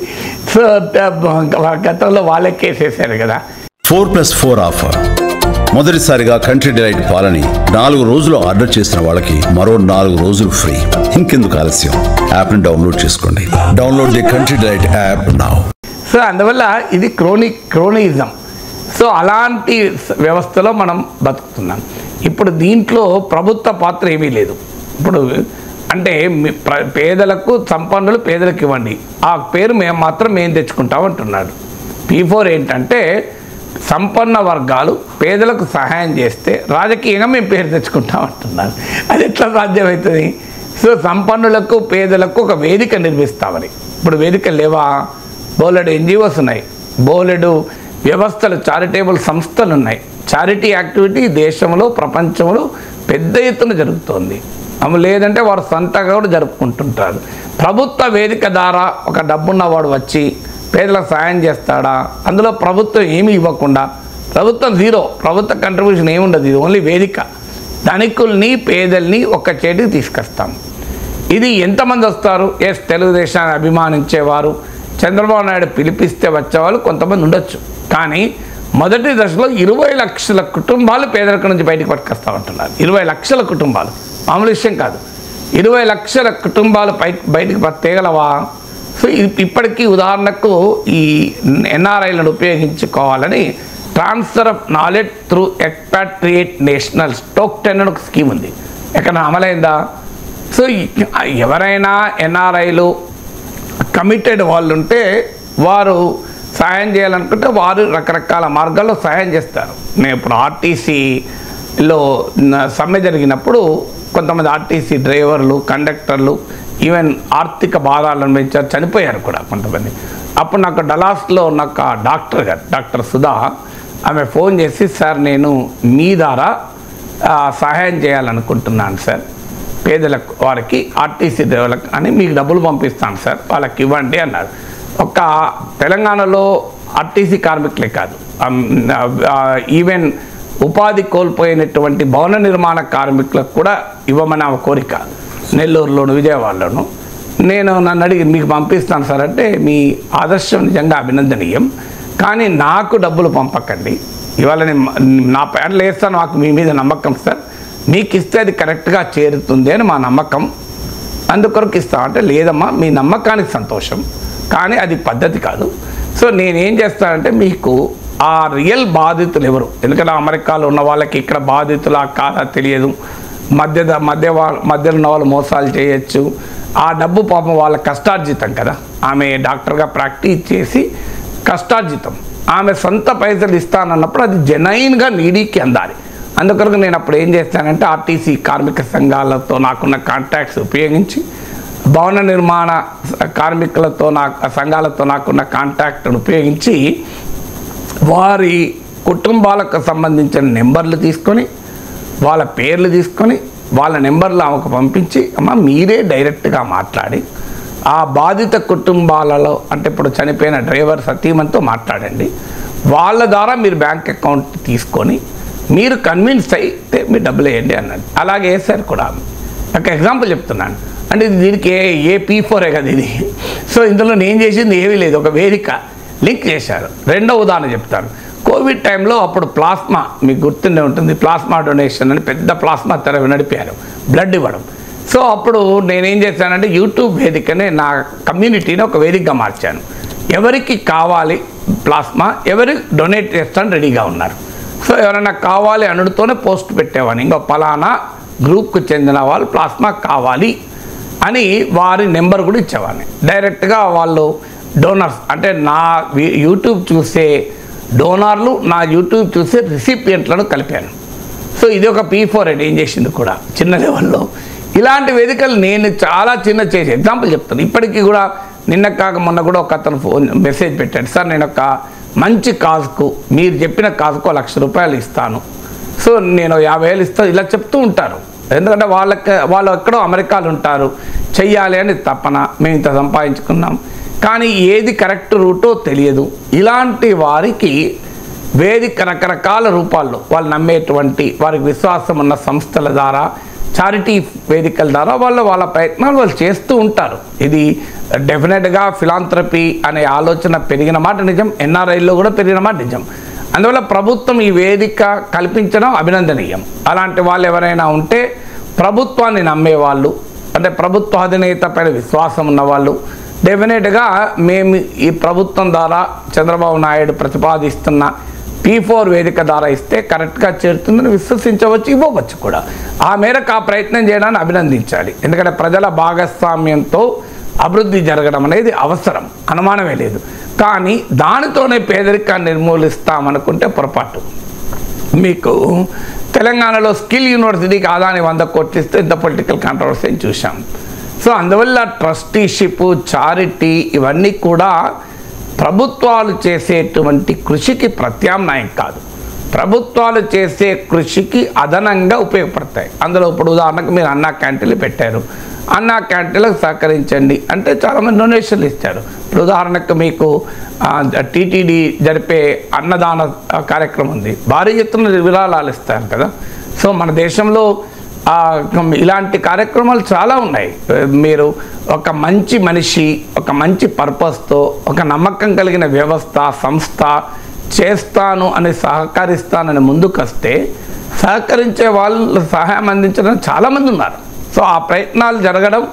సో గతంలో వాళ్ళే కేసేసారు కదా. 4+4 ఆఫర్. మొదటిసారిగా కంట్రీ డిలైట్ పాలని 4 రోజులు ఆర్డర్ చేసిన వాళ్ళకి మరో 4 రోజులు ఫ్రీ. ఇంకెందుకు ఆలస్యం, యాప్ని డౌన్లోడ్ చేసుకోండి. Download the Country Delight app now. So అందువల్ల ఇది క్రోనిజం. సో అలాంటి వ్యవస్థలో మనం బతుకుతున్నాం. ఇప్పుడు దీంట్లో ప్రభుత్వ పాత్ర ఏమీ లేదు. ఇప్పుడు అంటే పేదలకు సంపన్నులు పేదలకు ఇవ్వండి, ఆ పేరు మేము తెచ్చుకుంటాం అంటున్నాడు. P4 ఏంటంటే సంపన్న వర్గాలు పేదలకు సహాయం చేస్తే రాజకీయంగా మేము పేరు తెచ్చుకుంటాం అంటున్నారు. అది ఎట్లా సాధ్యమవుతుంది? సో సంపన్నులకు పేదలకు ఒక వేదిక నిర్మిస్తామని. ఇప్పుడు వేదిక లేవా? బోలెడు NGOs ఉన్నాయి, బోలెడు వ్యవస్థలు, చారిటబుల్ సంస్థలు ఉన్నాయి. చారిటీ యాక్టివిటీ దేశంలో ప్రపంచంలో పెద్ద ఎత్తున జరుగుతోంది. లేదంటే వారు సొంతగా కూడా జరుపుకుంటుంటారు. ప్రభుత్వ వేదిక ద్వారా ఒక డబ్బున్నవాడు వచ్చి పేదలకు సాయం చేస్తాడా? అందులో ప్రభుత్వం ఏమీ ఇవ్వకుండా, ప్రభుత్వం జీరో, ప్రభుత్వ కంట్రిబ్యూషన్ ఏముండదు, ఇది ఓన్లీ వేదిక. ధనికుల్ని పేదల్ని ఒక్క చేతికి తీసుకొస్తాం. ఇది ఎంతమంది వస్తారు? తెలుగుదేశాన్ని అభిమానించేవారు, చంద్రబాబు నాయుడు పిలిపిస్తే వచ్చేవాళ్ళు కొంతమంది ఉండొచ్చు. కానీ మొదటి దశలో 20 లక్షల కుటుంబాలు పేదరికం నుంచి బయటకు పట్టుకొస్తామంటున్నారు. 20 లక్షల కుటుంబాలు మామూలు విషయం కాదు. 20 లక్షల కుటుంబాలు బయటకు తేగలవా? సో ఇప్పటికీ ఉదాహరణకు ఈ NRIలను ఉపయోగించుకోవాలని transfer of knowledge through expatriate nationals TOC10 అని ఒక స్కీమ్ ఉంది. ఎక్కడ అమలైందా? సో ఎవరైనా NRIలు కమిటెడ్ వాళ్ళు ఉంటే వారు సహాయం చేయాలనుకుంటే వారు రకరకాల మార్గాల్లో సహాయం చేస్తారు. నేను ఇప్పుడు RTCలో సమ్మె జరిగినప్పుడు కొంతమంది RTC డ్రైవర్లు, కండక్టర్లు, ఈవెన్ ఆర్థిక బాధలను అనుభవించారు, చనిపోయారు కూడా కొంతమంది. అప్పుడు నాకు డలాస్లో నాకు డాక్టర్ సుధా ఆమె ఫోన్ చేసి, సార్ నేను మీ ద్వారా సహాయం చేయాలనుకుంటున్నాను సార్, పేదలకు వారికి RTC డ్రైవర్లకు అని మీకు డబ్బులు పంపిస్తాను సార్, వాళ్ళకి ఇవ్వండి అన్నారు. ఒక తెలంగాణలో RTC కార్మికులే కాదు, ఈవెన్ ఉపాధి కోల్పోయినటువంటి భవన నిర్మాణ కార్మికులకు కూడా ఇవ్వమని ఆ కోరిక. నెల్లూరులోను, విజయవాడలోను. నన్ను అడిగి మీకు పంపిస్తాను సార్ అంటే, మీ ఆదర్శం నిజంగా అభినందనీయం, కానీ నాకు డబ్బులు పంపకండి, ఇవాళ నేను నా ప్యాడ్లు వేస్తాను, మాకు మీ మీద నమ్మకం సార్, మీకు ఇస్తే అది కరెక్ట్గా చేరుతుంది అని మా నమ్మకం, అందుకొరకు ఇస్తాం అంటే, లేదమ్మా మీ నమ్మకానికి సంతోషం, కానీ అది పద్ధతి కాదు. సో నేనేం చేస్తానంటే, మీకు ఆ రియల్ బాధితులు ఎవరు, ఎందుకంటే అమెరికాలో ఉన్న వాళ్ళకి ఇక్కడ బాధితులా కాదా తెలియదు, మధ్యలో ఉన్న వాళ్ళు మోసాలు చేయొచ్చు, ఆ డబ్బు పాపం వాళ్ళ కష్టార్జితం కదా, ఆమె డాక్టర్గా ప్రాక్టీస్ చేసి కష్టార్జితం, ఆమె సొంత పైసలు ఇస్తానన్నప్పుడు అది జెన్యున్గా నీడీకి అందాలి. అందుకొరకు నేను అప్పుడు ఏం చేస్తానంటే RTC కార్మిక సంఘాలతో నాకున్న కాంటాక్ట్స్ ఉపయోగించి భవన నిర్మాణ కార్మికులతో సంఘాలతో నాకున్న కాంటాక్ట్ను ఉపయోగించి వారి కుటుంబాలకు సంబంధించిన నెంబర్లు తీసుకొని వాళ్ళ పేర్లు తీసుకొని వాళ్ళ నెంబర్లు ఆమెకు పంపించి అమ్మ మీరే డైరెక్ట్గా మాట్లాడి ఆ బాధిత కుటుంబాలలో అంటే ఇప్పుడు చనిపోయిన డ్రైవర్ సతీమణితో మాట్లాడండి, వాళ్ళ ద్వారా మీరు బ్యాంక్ అకౌంట్ తీసుకొని మీరు కన్విన్స్ అయితే మీరు డబ్బులు వేయండి అన్నది. అలాగే వేసారు కూడా. ఒక ఎగ్జాంపుల్ చెప్తున్నాను అంటే దీనికి ఏ P4 కదా ఇది. సో ఇందులో నేను చేసింది ఏమీ లేదు, ఒక వేదిక లింక్ చేశారు. రెండో ఉదాహరణ చెప్తాను. కోవిడ్ టైంలో అప్పుడు ప్లాస్మా మీకు గుర్తుండే ఉంటుంది, ప్లాస్మా డొనేషన్ అని పెద్ద ప్లాస్మా తెర నడిపారు, బ్లడ్ ఇవ్వడం. సో అప్పుడు నేనేం చేశానంటే యూట్యూబ్ వేదికనే నా కమ్యూనిటీని ఒక వేదికగా మార్చాను. ఎవరికి కావాలి ప్లాస్మా, ఎవరు డొనేట్ చేస్తాను రెడీగా ఉన్నారు. సో ఎవరైనా కావాలి అనుడితోనే పోస్ట్ పెట్టేవాడిని, ఇంకా పలానా గ్రూప్కు చెందిన వాళ్ళు ప్లాస్మా కావాలి అని వారి నెంబర్ కూడా ఇచ్చేవాడిని. డైరెక్ట్గా వాళ్ళు డోనర్స్ అంటే నా యూట్యూబ్ చూసే డోనర్లు, నా యూట్యూబ్ చూసే రిసిపియంట్లను కలిపాను. సో ఇది ఒక P4 ఏం చేసింది కూడా చిన్న లెవెల్లో. ఇలాంటి వేదికలు నేను చాలా చిన్న చేసి ఎగ్జాంపుల్ చెప్తాను. ఇప్పటికీ కూడా నిన్న కాక మొన్న కూడా ఒక అతను మెసేజ్ పెట్టాడు, సార్ నేను ఒక మంచి కాజ్కు మీరు చెప్పిన కాజ్కు ₹1,00,000 ఇస్తాను, సో నేను 50,000 ఇస్తాను, ఇలా చెప్తూ ఉంటారు. ఎందుకంటే వాళ్ళు ఎక్కడో అమెరికాలో ఉంటారు, చెయ్యాలి అని తప్పన, మేము ఇంత సంపాదించుకున్నాం కానీ ఏది కరెక్ట్ రూటో తెలియదు. ఇలాంటి వారికి వేదిక రకరకాల రూపాల్లో వాళ్ళు నమ్మేటువంటి వారికి విశ్వాసం ఉన్న సంస్థల ద్వారా, చారిటీ వేదికల ద్వారా వాళ్ళ ప్రయత్నాలు వాళ్ళు చేస్తూ ఉంటారు. ఇది డెఫినెట్గా ఫిలాంథ్రపీ అనే ఆలోచన పెరిగిన మాట నిజం, NRIలో కూడా పెరిగిన మాట నిజం. అందువల్ల ప్రభుత్వం ఈ వేదిక కల్పించడం అభినందనీయం. అలాంటి వాళ్ళు ఎవరైనా ఉంటే ప్రభుత్వాన్ని నమ్మేవాళ్ళు, అంటే ప్రభుత్వ అధినేత పైన విశ్వాసం ఉన్నవాళ్ళు డెఫినెట్గా మేము ఈ ప్రభుత్వం ద్వారా చంద్రబాబు నాయుడు ప్రతిపాదిస్తున్న P4 వేదిక ద్వారా ఇస్తే కరెక్ట్గా చేరుతుందని విశ్వసించవచ్చు, ఇవ్వవచ్చు కూడా. ఆ మేరకు ఆ ప్రయత్నం చేయడాన్ని అభినందించాలి. ఎందుకంటే ప్రజల భాగస్వామ్యంతో అభివృద్ధి జరగడం అనేది అవసరం, అనుమానమే లేదు. కానీ దానితోనే పేదరికాన్ని నిర్మూలిస్తామనుకుంటే పొరపాటు. మీకు తెలంగాణలో స్కిల్ యూనివర్సిటీకి ఆదాని 100 కోట్లు ఇస్తే ఇంత పొలిటికల్ కాంట్రవర్సీ చూసాం. సో అందువల్ల ట్రస్టీషిప్, చారిటీ ఇవన్నీ కూడా ప్రభుత్వాలు చేసేటువంటి కృషికి ప్రత్యామ్నాయం కాదు, ప్రభుత్వాలు చేసే కృషికి అదనంగా ఉపయోగపడతాయి. అందులో ఇప్పుడు ఉదాహరణకు మీరు అన్నా క్యాంటీన్లు పెట్టారు, అన్నా క్యాంటీన్లకు సహకరించండి అంటే చాలామంది డొనేషన్లు ఇచ్చారు. ఇప్పుడు ఉదాహరణకు మీకు TTD జరిపే అన్నదాన కార్యక్రమం ఉంది, భారీ ఎత్తున విరాళాలు ఇస్తారు కదా. సో మన దేశంలో ఇలాంటి కార్యక్రమాలు చాలా ఉన్నాయి. మీరు ఒక మంచి మనిషి, ఒక మంచి పర్పస్తో, ఒక నమ్మకం కలిగిన వ్యవస్థ, సంస్థ చేస్తాను అని సహకరిస్తానని ముందుకొస్తే సహకరించే వాళ్ళు సహాయం అందించడం చాలామంది ఉన్నారు. సో ఆ ప్రయత్నాలు జరగడం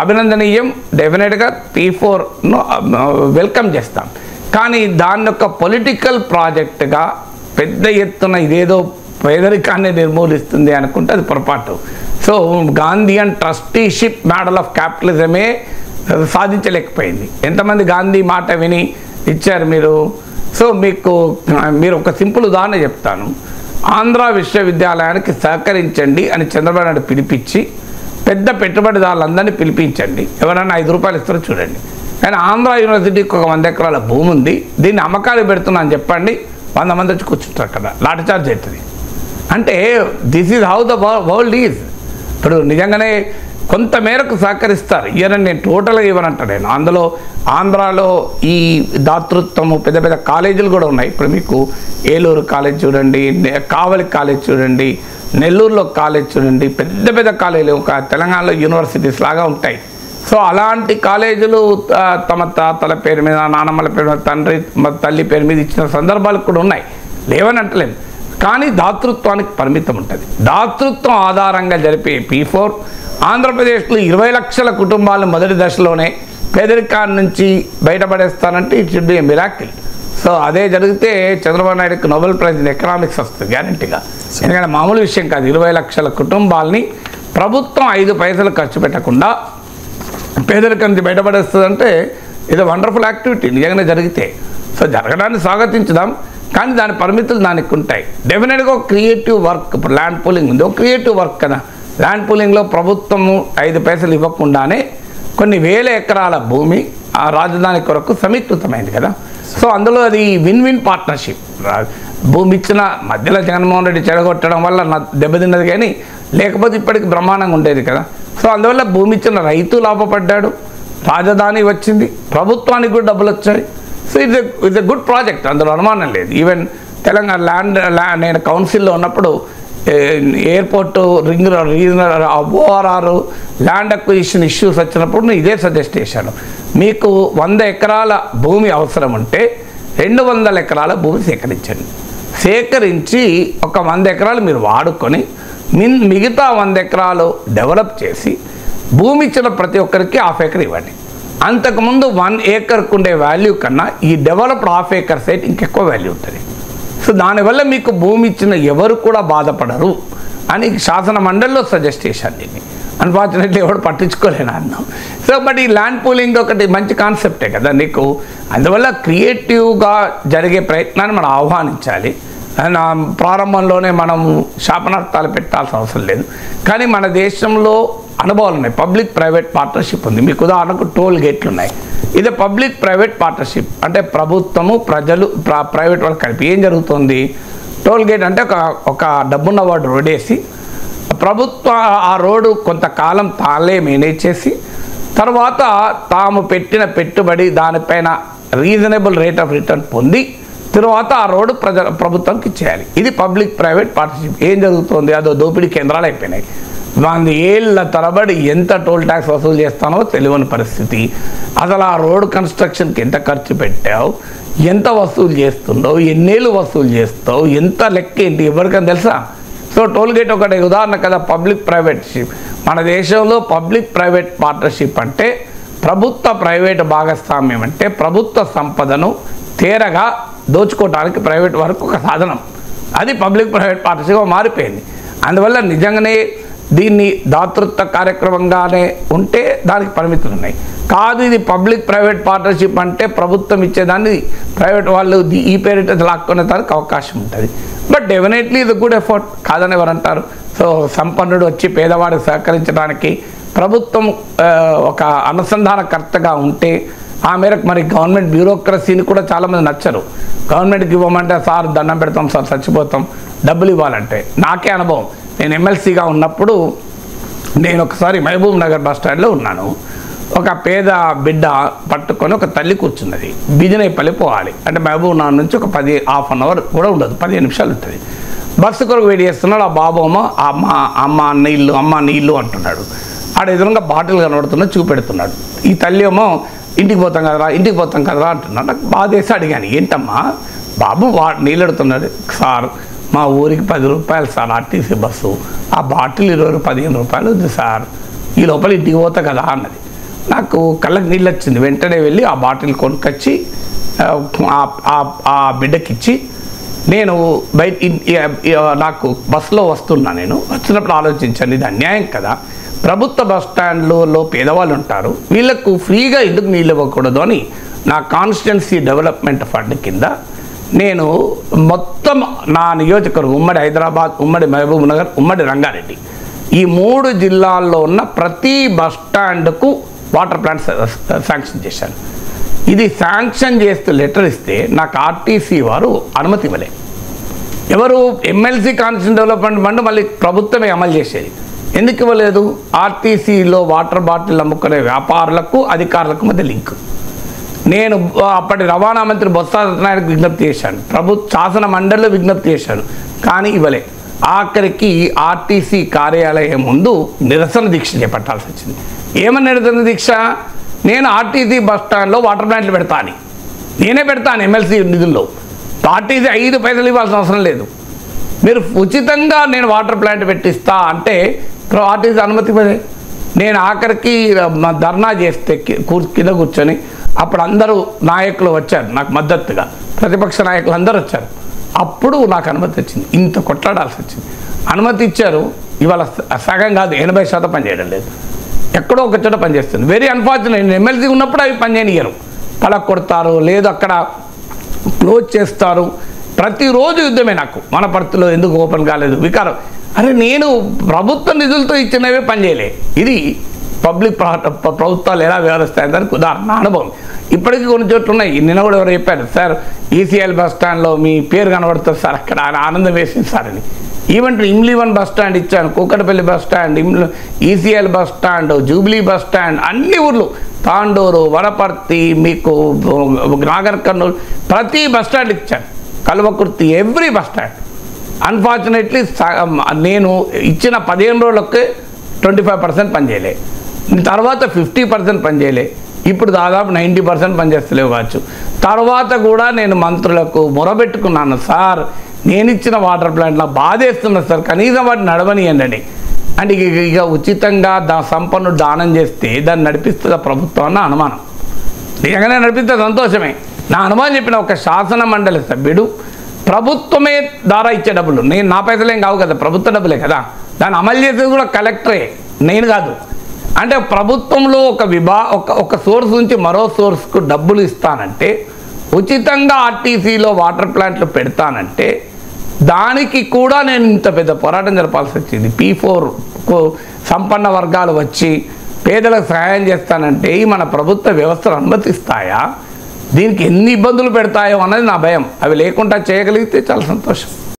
అభినందనీయం. డెఫినెట్గా P4ను వెల్కమ్ చేస్తాం. కానీ దాన్ని ఒక పొలిటికల్ ప్రాజెక్టుగా పెద్ద ఎత్తున ఇదేదో పేదరికాన్ని నిర్మూలిస్తుంది అనుకుంటే అది పొరపాటు. So Gandhian trusteeship model of క్యాపిటలిజమే సాధించలేకపోయింది. ఎంతమంది గాంధీ మాట విని ఇచ్చారు మీరు? సో మీరు ఒక సింపుల్ ఉదాహరణ చెప్తాను. ఆంధ్ర విశ్వవిద్యాలయానికి సహకరించండి అని చంద్రబాబు నాయుడు పిలిపించి పెద్ద పెట్టుబడిదారులందరినీ పిలిపించండి, ఎవరైనా ₹5 ఇస్తారో చూడండి. కానీ ఆంధ్ర యూనివర్సిటీకి ఒక 100 ఎకరాల భూమి ఉంది, దీన్ని అమ్మకాలు పెడుతున్నా అని చెప్పండి, 100 మంది వచ్చి కూర్చుంటారు కదా, లాఠీ చార్జ్ అవుతుంది. అంటే this is how the world is. ఇప్పుడు నిజంగానే కొంత మేరకు సహకరిస్తారు, ఇయరని నేను టోటల్గా ఇవ్వనంట. నేను ఆంధ్రాలో ఈ దాతృత్వము పెద్ద పెద్ద కాలేజీలు కూడా ఉన్నాయి. ఇప్పుడు మీకు ఏలూరు కాలేజ్ చూడండి, కావలి కాలేజ్ చూడండి, నెల్లూరులో కాలేజ్ చూడండి, పెద్ద పెద్ద కాలేజీలు ఒక తెలంగాణలో యూనివర్సిటీస్ లాగా ఉంటాయి. సో అలాంటి కాలేజీలు తమ తాతల పేరు మీద, నానమ్మల పేరు మీద, తల్లి పేరు మీద ఇచ్చిన సందర్భాలు కూడా ఉన్నాయి, లేవని అంటలేదు. కానీ దాతృత్వానికి పరిమితం ఉంటుంది. దాతృత్వం ఆధారంగా జరిపే P4 ఆంధ్రప్రదేశ్లో 20 లక్షల కుటుంబాలను మొదటి దశలోనే పేదరికాన్ని నుంచి బయటపడేస్తానంటే it should be a miracle. So అదే జరిగితే చంద్రబాబు నాయుడుకి నోబెల్ ప్రైజ్ ఇన్ ఎకనామిక్స్ వస్తుంది గ్యారంటీగా. ఎందుకంటే మామూలు విషయం కాదు, 20 లక్షల కుటుంబాలని ప్రభుత్వం 5 పైసలు ఖర్చు పెట్టకుండా పేదరికం నుంచి బయటపడేస్తుందంటే ఇది వండర్ఫుల్ యాక్టివిటీ నిజంగానే జరిగితే. సో జరగడాన్ని స్వాగతించుదాం, కానీ దాని పరిమితులు దానికి ఉంటాయి. డెఫినెట్గా క్రియేటివ్ వర్క్, ఇప్పుడు ల్యాండ్ పూలింగ్ ఉంది, ఒక క్రియేటివ్ వర్క్ కదా. ల్యాండ్ పూలింగ్లో ప్రభుత్వము 5 పైసలు ఇవ్వకుండానే కొన్ని వేల ఎకరాల భూమి ఆ రాజధాని కొరకు సమీకృతమైంది కదా. సో అందులో అది విన్ విన్ పార్ట్నర్షిప్. భూమి ఇచ్చిన మధ్యలో జగన్మోహన్ రెడ్డి చెడగొట్టడం వల్ల దెబ్బతిన్నది, కానీ లేకపోతే ఇప్పటికి బ్రహ్మాండంగా ఉండేది కదా. సో అందువల్ల భూమి ఇచ్చిన రైతు లాభపడ్డాడు, రాజధాని వచ్చింది, ప్రభుత్వానికి కూడా డబ్బులు వచ్చాయి. So it's a good project, అందులో అనుమానం లేదు. ఈవెన్ తెలంగాణ ల్యాండ్ నేను కౌన్సిల్లో ఉన్నప్పుడు airport regional ORR land acquisition issues వచ్చినప్పుడు నేను ఇదే సజెస్ట్ చేశాను. మీకు 100 ఎకరాల భూమి అవసరం ఉంటే 200 ఎకరాల భూమి సేకరించి ఒక 100 ఎకరాలు మీరు వాడుకొని మిగతా 100 ఎకరాలు డెవలప్ చేసి భూమి ఇచ్చిన ప్రతి ఒక్కరికి ½ ఎకర్ ఇవ్వండి. అంతకుముందు 1 ఏకర్కు ఉండే వాల్యూ కన్నా ఈ డెవలప్డ్ ½ ఎకర్ సైట్ ఇంకెక్కువ వాల్యూ ఉంటుంది. సో దానివల్ల మీకు భూమి ఇచ్చిన ఎవరు కూడా బాధపడరు అని శాసన మండలిలో సజెస్ట్ చేశాను. దీన్ని అన్ఫార్చునేట్లీ ఎవరు పట్టించుకోలేను అన్నాం. సో బట్ ఈ ల్యాండ్ పూలింగ్ ఒకటి మంచి కాన్సెప్టే కదా నీకు. అందువల్ల క్రియేటివ్గా జరిగే ప్రయత్నాన్ని మనం ఆహ్వానించాలి. ప్రారంభంలోనే మనం శాపనార్థాలు పెట్టాల్సిన అవసరం లేదు. కానీ మన దేశంలో అనుభవాలు ఉన్నాయి, పబ్లిక్ ప్రైవేట్ పార్ట్నర్షిప్ ఉంది. మీకు ఉదాహరణకు టోల్ గేట్లు ఉన్నాయి. ఇది పబ్లిక్ ప్రైవేట్ పార్ట్నర్షిప్ అంటే ప్రభుత్వము ప్రజలు ప్రైవేట్ వాళ్ళు కలిపి ఏం జరుగుతుంది. టోల్ గేట్ అంటే ఒక డబ్బున్న వాడు రోడ్ వేసి ప్రభుత్వం ఆ రోడ్డు కొంతకాలం తాళే మేనేజ్ చేసి తర్వాత తాము పెట్టిన పెట్టుబడి దానిపైన రీజనబుల్ రేట్ ఆఫ్ రిటర్న్ పొంది తర్వాత ఆ రోడ్డు ప్రభుత్వానికి ఇచ్చేయాలి. ఇది పబ్లిక్ ప్రైవేట్ పార్ట్నర్షిప్. ఏం జరుగుతుంది, అదో దోపిడీ కేంద్రాలు అయిపోయినాయి. 100 ఏళ్ళ తరబడి ఎంత టోల్ ట్యాక్స్ వసూలు చేస్తానో తెలియని పరిస్థితి. అసలు ఆ రోడ్ కన్స్ట్రక్షన్కి ఎంత ఖర్చు పెట్టావు, ఎంత వసూలు చేస్తుండవు, ఎన్నేళ్ళు వసూలు చేస్తావు, ఎంత లెక్క ఏంటి ఎవరికైనా తెలుసా. సో టోల్ గేట్ ఒకటి ఉదాహరణ కదా పబ్లిక్ ప్రైవేట్షిప్. మన దేశంలో పబ్లిక్ ప్రైవేట్ పార్ట్నర్షిప్ అంటే ప్రభుత్వ ప్రైవేట్ భాగస్వామ్యం అంటే ప్రభుత్వ సంపదను తేరగా దోచుకోవడానికి ప్రైవేట్ వరకు ఒక సాధనం. అది పబ్లిక్ ప్రైవేట్ పార్ట్నర్షిప్గా మారిపోయింది. అందువల్ల నిజంగానే దీన్ని దాతృత్వ కార్యక్రమంగానే ఉంటే దానికి పరిమితులు ఉన్నాయి. కాదు ఇది పబ్లిక్ ప్రైవేట్ పార్ట్నర్షిప్ అంటే ప్రభుత్వం ఇచ్చేదాన్ని ప్రైవేట్ వాళ్ళు ఈ పేరిట లాక్కునే దానికి అవకాశం ఉంటుంది. బట్ డెఫినెట్లీ ఇది గుడ్ ఎఫర్ట్ కాదని ఎవరు అంటారు. సో సంపన్నుడు వచ్చి పేదవాడికి సహకరించడానికి ప్రభుత్వం ఒక అనుసంధానకర్తగా ఉంటే ఆ మేరకు మరి గవర్నమెంట్ బ్యూరోక్రసీని కూడా చాలామంది నచ్చరు. గవర్నమెంట్కి ఇవ్వమంటే సార్ దండం పెడతాం సార్ చచ్చిపోతాం డబ్బులు ఇవ్వాలంటే. నాకే అనుభవం, నేను ఎమ్మెల్సీగా ఉన్నప్పుడు నేను ఒకసారి మహబూబ్ నగర్ బస్ స్టాండ్లో ఉన్నాను. ఒక పేద బిడ్డ పట్టుకొని ఒక తల్లి కూర్చున్నది. బిజినేపల్లి పోవాలి అంటే మహబూబ్ నగర్ నుంచి ఒక హాఫ్ అన్ అవర్ కూడా ఉండదు, 15 నిమిషాలు ఉంటుంది. బస్సు కొరకు వెయిట్ చేస్తున్నాడు. ఆ బాబు అమ్మ నీళ్ళు అంటున్నాడు. ఆడ ఎదురుగా బాటిల్ కనబడుతున్నా చూపెడుతున్నాడు. ఈ తల్లి ఏమో ఇంటికి పోతాం కదరా అంటున్నాడు. నాకు బాధేసి అడిగాను, ఏంటమ్మా బాబు నీళ్ళు అడుగుతున్నాడు. సార్ మా ఊరికి 10 రూపాయలు సార్ ఆర్టీసీ బస్సు, ఆ బాటిల్ 15 రూపాయలు ఉంది సార్, ఈ లోపల ఇంటికి పోతా కదా అన్నది. నాకు కళ్ళకి నీళ్ళు వచ్చింది. వెంటనే వెళ్ళి ఆ బాటిల్ కొనుక్కొచ్చి ఆ బిడ్డకిచ్చి నేను నాకు బస్సులో వస్తున్నా. నేను వచ్చినప్పుడు ఆలోచించాను, ఇది అన్యాయం కదా. ప్రభుత్వ బస్ స్టాండ్లలో పేదవాళ్ళు ఉంటారు, వీళ్ళకు ఫ్రీగా ఎందుకు నీళ్ళు ఇవ్వకూడదు అని నా కాన్స్టిట్యున్సీ డెవలప్మెంట్ ఫండ్ కింద నేను మొత్తం నా నియోజకవర్గం ఉమ్మడి హైదరాబాద్, ఉమ్మడి మహబూబ్ నగర్, ఉమ్మడి రంగారెడ్డి ఈ 3 జిల్లాల్లో ఉన్న ప్రతి బస్ స్టాండ్కు వాటర్ ప్లాంట్ శాంక్షన్ చేశాను. ఇది శాంక్షన్ చేస్తూ లెటర్ ఇస్తే నాకు ఆర్టీసీ వారు అనుమతి ఇవ్వలే. ఎవరు ఎమ్మెల్సీ కాన్స్టిట్యూషన్ డెవలప్మెంట్ ఫండ్ మళ్ళీ ప్రభుత్వమే అమలు చేసేది. ఎందుకు ఇవ్వలేదు? ఆర్టీసీలో వాటర్ బాటిల్ అమ్ముకునే వ్యాపారులకు అధికారులకు మధ్య లింక్. నేను అప్పటి రవాణా మంత్రి బొత్స సత్యనారాయణకు విజ్ఞప్తి చేశాను, శాసన మండలిలో విజ్ఞప్తి చేశాను, కానీ ఇవ్వలే. ఆఖరికి ఆర్టీసీ కార్యాలయం ముందు నిరసన దీక్ష చేపట్టాల్సి వచ్చింది. ఏమన్నా నిరసన దీక్ష? నేను ఆర్టీసీ బస్ స్టాండ్లో వాటర్ ప్లాంట్లు పెడతాను, నేనే పెడతాను ఎమ్మెల్సీ నిధుల్లో, ఆర్టీసీ 5 పైసలు ఇవ్వాల్సిన అవసరం లేదు, మీరు ఉచితంగా నేను వాటర్ ప్లాంట్ పెట్టిస్తా అంటే ఆర్టీసీ అనుమతి ఇవ్వలే. నేను ఆఖరికి ధర్నా చేస్తే కింద కూర్చొని అప్పుడు అందరూ నాయకులు వచ్చారు నాకు మద్దతుగా, ప్రతిపక్ష నాయకులు అందరూ వచ్చారు. అప్పుడు నాకు అనుమతి వచ్చింది. ఇంత కొట్లాడాల్సి వచ్చింది. అనుమతి ఇచ్చారు, ఇవాళ సగం కాదు 80% పనిచేయడం లేదు, ఎక్కడో ఒక చోట పనిచేస్తుంది. Very unfortunate. నేను ఎమ్మెల్సీ ఉన్నప్పుడు అవి పనిచేయనియరు, పలక కొడతారు, లేదు అక్కడ క్లోజ్ చేస్తారు. ప్రతిరోజు యుద్ధమే. నాకు వనపర్తిలో ఎందుకు ఓపెన్ కాలేదు వికారం, అరే నేను ప్రభుత్వ నిధులతో ఇచ్చినవే పనిచేయలే. ఇది పబ్లిక్ ప్రభుత్వాలు ఎలా వ్యవహరిస్తాయని దానికి ఉదాహరణ అనుభవం. ఇప్పటికీ కొన్ని చోట్ల ఉన్నాయి. నిన్న కూడా ఎవరు చెప్పారు, సార్ ఈసీఎల్ బస్ స్టాండ్లో మీ పేరు కనబడుతుంది సార్, అక్కడ ఆనందం వేసింది సార్ అని. ఈవెన్ ఇమ్లీవన్ బస్ స్టాండ్ ఇచ్చాను, Kukatpally bus stand, ECIL bus stand, Jubilee bus stand, అన్ని ఊర్లు, తాండూరు, వనపర్తి, మీకు నాగర్ కర్నూలు, ప్రతి బస్ స్టాండ్ ఇచ్చాను, Kalwakurthy, every bus stand. Unfortunately నేను ఇచ్చిన 15 రోజులకి 25% పనిచేయలే, తర్వాత 50% పనిచేయలే, ఇప్పుడు దాదాపు 90% పనిచేస్తలేవు కావచ్చు. తర్వాత కూడా నేను మంత్రులకు మొరబెట్టుకున్నాను, సార్ నేను ఇచ్చిన వాటర్ ప్లాంట్లో బాధేస్తున్నా సార్, కనీసం వాటిని నడవనియండి అని. అంటే ఇక ఉచితంగా సంపన్నుడు దానం చేస్తే దాన్ని నడిపిస్తుందా ప్రభుత్వం అన్న అనుమానం. నిజంగానే నడిపిస్తే సంతోషమే. నా అనుమానం చెప్పిన ఒక శాసన మండలి సభ్యుడు ప్రభుత్వమే ద్వారా ఇచ్చే డబ్బులు, నేను నా పైసలేం కావు కదా, ప్రభుత్వ డబ్బులే కదా, దాన్ని అమలు చేసేది కూడా కలెక్టరే, నేను కాదు. అంటే ప్రభుత్వంలో ఒక సోర్స్ నుంచి మరో సోర్స్కు డబ్బులు ఇస్తానంటే, ఉచితంగా ఆర్టీసీలో వాటర్ ప్లాంట్లు పెడతానంటే, దానికి కూడా నేను ఇంత పెద్ద పోరాటం జరపాల్సి వచ్చింది. P4 సంపన్న వర్గాలు వచ్చి పేదలకు సహాయం చేస్తానంటే మన ప్రభుత్వ వ్యవస్థలు అనుమతిస్తాయా? దీనికి ఎన్ని ఇబ్బందులు పెడతాయో అన్నది నా భయం. అవి లేకుండా చేయగలిగితే చాలా సంతోషం.